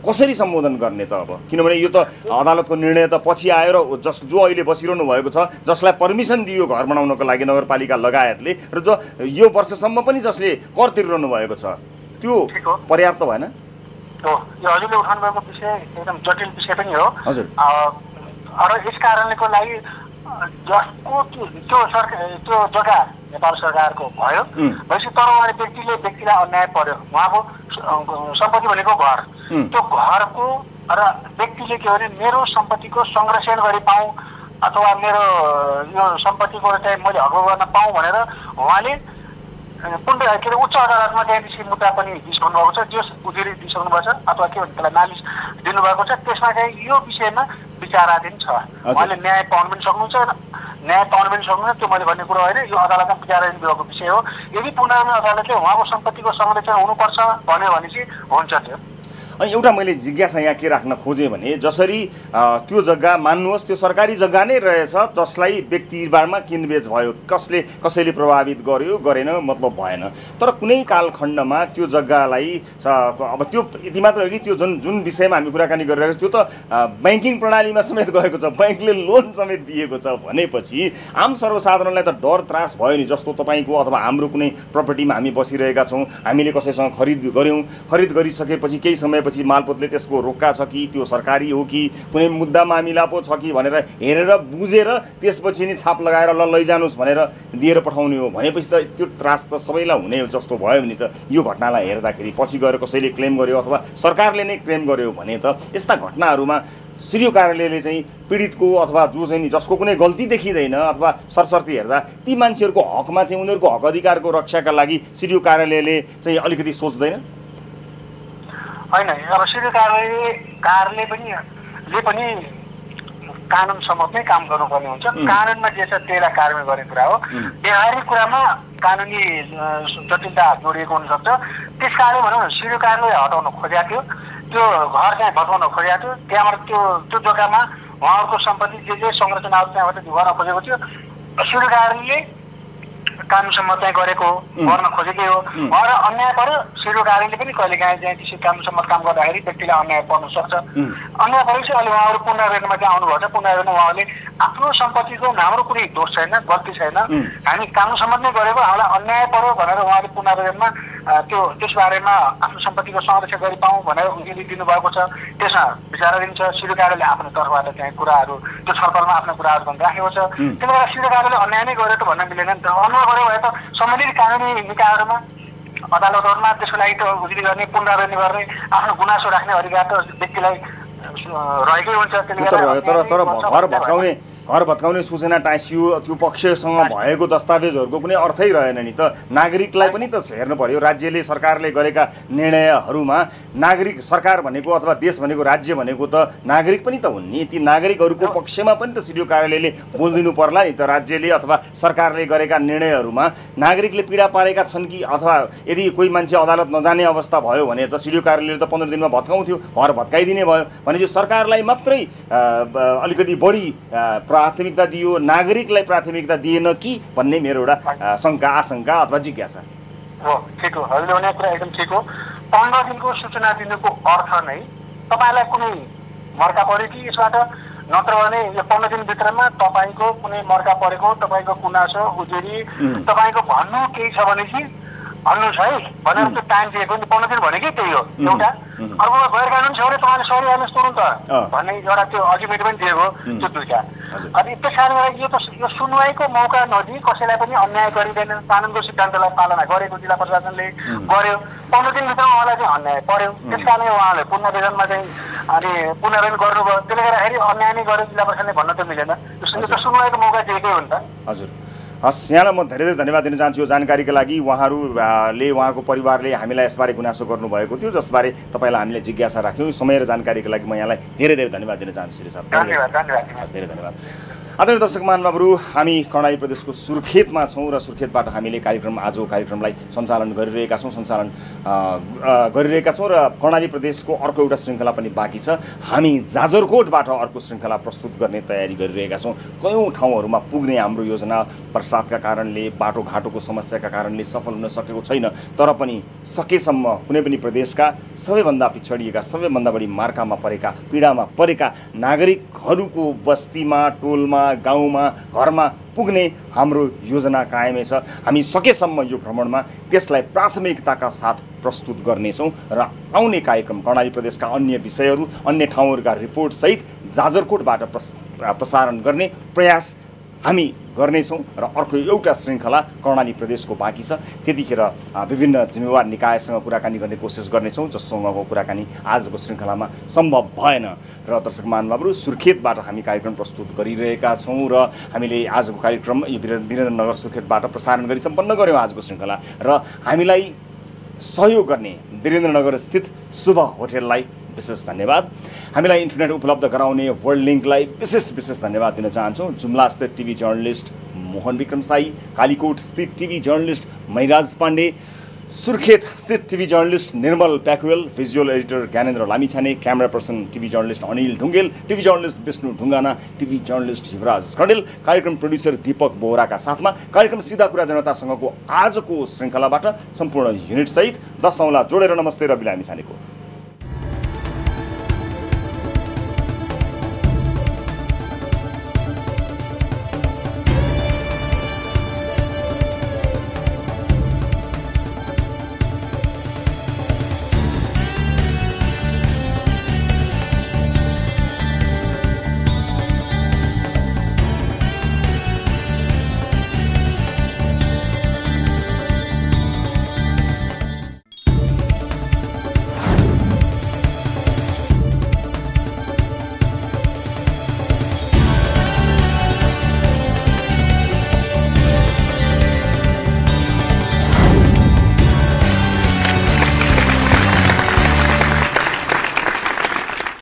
कसरी सम्बोधन गर्ने त अब? किनभने यो त अदालतको निर्णय त पछि आयो र जो अहिले बसिरहनु भएको छ, जसलाई पर्मिसन दियो घर बनाउनको लागि नगरपालिका लगायतले, र यो वर्षसम्म पनि जसले कर तिरिरहनु भएको छ, त्यो पर्याप्त भएन? हो, यो हजुरले उठाउनु भएको विषय एकदम जटिल विषय पनि हो। हजुर, र यस कारणको लागि जसको त्यो जग्गा नेपाल सरकारको भयो भएपछि तर उहाँले व्यक्तिलाई अन्याय पर्यो। उहाँको सम्पत्ति भनेको घर, त्यो घरको र व्यक्तिले के भने मेरो सम्पत्तिको संरक्षण गरी पाऊँ अथवा मेरो यो सम्पत्तिको चाहिँ मैले हक गर्न पाऊँ भनेर उहाँले के अरे उच्च अदालतमा त्यहाँदेखि मुद्दा पनि दिइसक्नु भएको छ, जस उजुरी दिइसक्नु भएको छ अथवा के भन्छ त्यसलाई नालिस दिनुभएको छ। त्यसमा चाहिँ यो विषयमा विचाराधीन छ। उहाँले न्याय पाउनु पनि सक्नुहुन्छ, न्याय पाउनु पनि सक्नुहुन्छ, त्यो मैले भन्ने कुरो होइन। यो अदालतमा विचाराधीन भएको विषय हो। यदि पुनः अदालतले उहाँको सम्पत्तिको संरक्षण हुनुपर्छ भन्यो भने चाहिँ हुन्छ त्यो। अनि एउटा मैले जिज्ञासा यहाँ के राख्न खोजेँ भने जसरी त्यो जग्गा मान्नुहोस् त्यो सरकारी जग्गा नै रहेछ, जसलाई व्यक्तिबारमा किनबेच भयो, कसैले प्रभावित गर्यो गरेन मतलब भएन, तर कुनै कालखण्डमा त्यो जग्गालाई अब त्यो यति मात्र हो कि त्यो जुन विषयमा हामी कुराकानी गरिरहेको छौँ त्यो त ब्याङ्किङ प्रणालीमा समेत गएको छ, ब्याङ्कले लोन समेत दिएको छ भनेपछि आम सर्वसाधारणलाई त डर त्रास भयो नि। जस्तो तपाईँको अथवा हाम्रो कुनै प्रपर्टीमा हामी बसिरहेका छौँ, हामीले कसैसँग खरिद गरिसकेपछि केही समय पछि मालपोतले त्यसको रोक्का छ कि त्यो सरकारी हो कि कुनै मुद्दा मामिला पो छ कि भनेर हेरेर बुझेर त्यसपछि नि छाप लगाएर लैजानुस् भनेर दिएर पठाउने हो भनेपछि त त्यो त्रास त सबैलाई हुने हो जस्तो भयो भने त यो घटनालाई हेर्दाखेरि पछि गएर कसैले क्लेम गर्यो अथवा सरकारले नै क्लेम गर्यो भने त यस्ता घटनाहरूमा सिडिओ कार्यालयले चाहिँ पीडितको अथवा जो चाहिँ जसको कुनै गल्ती देखिँदैन अथवा सरसर्ती हेर्दा ती मान्छेहरूको हकमा चाहिँ उनीहरूको हक अधिकारको रक्षाका लागि सिडिओ कार्यालयले चाहिँ अलिकति सोच्दैन? होइन, अब सिडिओ कार्यालय पनि कानुन सम्बन्धी काम गर्नुपर्ने हुन्छ। कानुनमा जे छ त्यसलाई कार्यान्वयन गर्ने कुरा हो। व्यवहारिक कुरामा कानुनी जटिलता जोडिएको हुनसक्छ। त्यस कारणले भनौँ सिडिओ कार्यालय हटाउन खोजेको थियो, त्यो घर चाहिँ भत्काउन खोजेको थियो। त्यहाँबाट त्यो जग्गामा उहाँहरूको सम्पत्ति जे संरचनाहरू त्यहाँबाट गर्न खोजेको थियो। सिडिओ कार्यालयले कानुनसम्म चाहिँ गरेको गर्न खोजेकै हो। उहाँलाई अन्याय पर्यो। सिडिओ कार्यालयले पनि कहिलेकाहीँ चाहिँ त्यसरी कानुनसम्म काम गर्दाखेरि व्यक्तिलाई अन्याय पर्न सक्छ। अन्याय परेपछि अहिले उहाँहरू पुनर्वेदनमा चाहिँ आउनुभएको छ। पुनर्वेदनमा उहाँले आफ्नो सम्पत्तिको हाम्रो कुनै दोष छैन, गल्ती छैन, हामी कानुनसम्म नै गरेको, हामीलाई अन्याय पर्यो भनेर उहाँले पुनर्वेदनमा त्यस बारेमा आफ्नो सम्पत्तिको संरक्षण गरी पाऊँ भनेर उनीहरूले दिनुभएको छ। त्यसमा विचाराधीन छ। सिडिओ कार्यालयले आफ्नो तर्फबाट चाहिँ कुराहरू त्यो छलफलमा आफ्नो कुराहरू पनि राखेको छ। त्यसले गर्दा सिडिओ कार्यालयले अन्याय नै गर्यो त भन्न मिलेन नि त। अन्याय गर्यो भए त सम्बन्धित कानुनी निकायहरूमा अदालतहरूमा त्यसको लागि त उजुरी गर्ने, पुनरावेदन गर्ने, आफ्नो गुनासो राख्ने अधिकार त व्यक्तिलाई रहेकै हुन्छ। घर भत्काउने सूचना टाँसियो, त्यो पक्षसँग भएको दस्तावेजहरूको कुनै अर्थै रहेन नि त। नागरिकलाई पनि त हेर्नु पर्यो। राज्यले सरकारले गरेका निर्णयहरूमा नागरिक सरकार भनेको अथवा देश भनेको राज्य भनेको त नागरिक पनि त हुन् नि। ती नागरिकहरूको पक्षमा पनि त सिडिओ कार्यालयले बोलिदिनु पर्ला नि त। राज्यले अथवा सरकारले गरेका निर्णयहरूमा नागरिकले पीडा पारेका छन् कि, अथवा यदि कोही मान्छे अदालत नजाने अवस्था भयो भने त सिडिओ कार्यालयले त 15 दिनमा भत्काउँथ्यो, घर भत्काइदिने भयो भनेपछि सरकारलाई मात्रै अलिकति बढी प्राथमिकता दियो, नागरिकलाई प्राथमिकता दिएन कि भन्ने मेरो एउटा शङ्का, आशंका अथवा जिज्ञासा हो। ठिक हो, हजुरले भने कुरा एकदम ठिक हो। 15 दिनको सूचना दिनुको अर्थ नै तपाईँलाई कुनै मर्का पऱ्यो कि यसबाट, नत्र भने यो 15 दिनभित्रमा तपाईँको कुनै मर्का परेको, तपाईँको गुनासो उजुरी तपाईँको भन्नु केही छ भने चाहिँ भन्नुहोस् है भनेर त्यो टाइम दिएको नि। 15 दिन भनेकै त्यही हो एउटा। अर्को गैर कानुन छ भने तपाईँले सरी हाल्नुहोस् तुरुन्त भन्ने एउटा त्यो अल्टिमेट पनि दिएको, त्यो दुईटा। अनि त्यस कारणले यो सुनवाईको मौका नदिई कसैलाई पनि अन्याय गरिँदैन। कानुनको सिद्धान्तलाई पालना गरेको जिल्ला प्रशासनले गर्यो। 15 दिनभित्रमा उहाँलाई चाहिँ अन्याय पर्यो। त्यस कारणले उहाँले पुनर्वेदनमा चाहिँ अनि पुनर्वेदन गर्नुभयो। त्यसले गर्दाखेरि अन्याय नै गर्यो जिल्ला प्रशासनले भन्न त मिलेन। त्यो सुनवाईको मौका दिएकै हो नि त। हजुर, हस्, यहाँलाई म धेरै धेरै धन्यवाद दिन चाहन्छु यो जानकारीका लागि। उहाँहरूले, उहाँको परिवारले हामीलाई यसबारे गुनासो गर्नुभएको थियो, जसबारे तपाईँलाई हामीले जिज्ञासा राख्यौँ। समय र जानकारीका लागि म यहाँलाई धेरै धेरै धन्यवाद दिन चाहन्छु श्री साहब। धेरै धन्यवाद। आदरणीय दर्शक महानुभावहरू, हामी कर्णाली प्रदेशको सुर्खेतमा छौँ र सुर्खेतबाट हामीले आजको कार्यक्रमलाई सञ्चालन गरिरहेका छौँ र कर्णाली प्रदेशको अर्को एउटा श्रृङ्खला पनि बाँकी छ। हामी जाजरकोटबाट अर्को श्रृङ्खला प्रस्तुत गर्ने तयारी गरिरहेका छौँ। कयौँ ठाउँहरूमा पुग्ने हाम्रो योजना वर्षातका कारणले, बाटोघाटोको समस्याका कारणले सफल हुन सकेको छैन। तर पनि सकेसम्म कुनै पनि प्रदेशका सबैभन्दा पिछडिएका, सबैभन्दा बढी मार्कामा परेका, पीडामा परेका नागरिकहरूको बस्तीमा, टोलमा, गाउँमा, घरमा पुग्ने हाम्रो योजना कायमै छ। हामी सकेसम्म यो भ्रमणमा त्यसलाई प्राथमिकताका साथ प्रस्तुत गर्नेछौँ र आउने कार्यक्रम कर्णाली प्रदेशका अन्य विषयहरू, अन्य ठाउँहरूका रिपोर्टसहित जाजरकोटबाट प्रसारण गर्ने प्रयास हामी गर्नेछौँ र अर्को एउटा श्रृङ्खला कर्णाली प्रदेशको बाँकी छ। त्यतिखेर विभिन्न जिम्मेवार निकायसँग कुराकानी गर्ने कोसिस गर्नेछौँ, जससँगको कुराकानी आजको श्रृङ्खलामा सम्भव भएन। र दर्शक महानुभावहरू, सुर्खेतबाट हामी कार्यक्रम प्रस्तुत गरिरहेका छौँ र हामीले आजको कार्यक्रम यो वीरेन्द्रनगर सुर्खेतबाट प्रसारण गरी सम्पन्न गऱ्यौँ आजको श्रृङ्खला। र हामीलाई सहयोग गर्ने वीरेन्द्रनगर स्थित शुभ होटेललाई विशेष धन्यवाद। हामीलाई इन्टरनेट उपलब्ध गराउने वर्ल्ड लिङ्कलाई विशेष धन्यवाद दिन चाहन्छौँ। जुम्ला स्थित टिभी जर्नलिस्ट मोहन विक्रम साई, कालीकोट स्थित टिभी जर्नलिस्ट मैराज पाण्डे, सुर्खेत स्थित TV journalist Nirmal Pyakurel, visual editor Gyanendra Lamichhane, camera person TV journalist Anil Dhungel, TV journalist Bishnu Dhungana, TV journalist Yuvraj Kandel, कार्यक्रम प्रोड्युसर दीपक बोहराका साथमा कार्यक्रम सिधा कुरा जनतासँगको आजको श्रृङ्खलाबाट सम्पूर्ण युनिटसहित 10 औँला जोडेर नमस्ते रवि लामिछानेको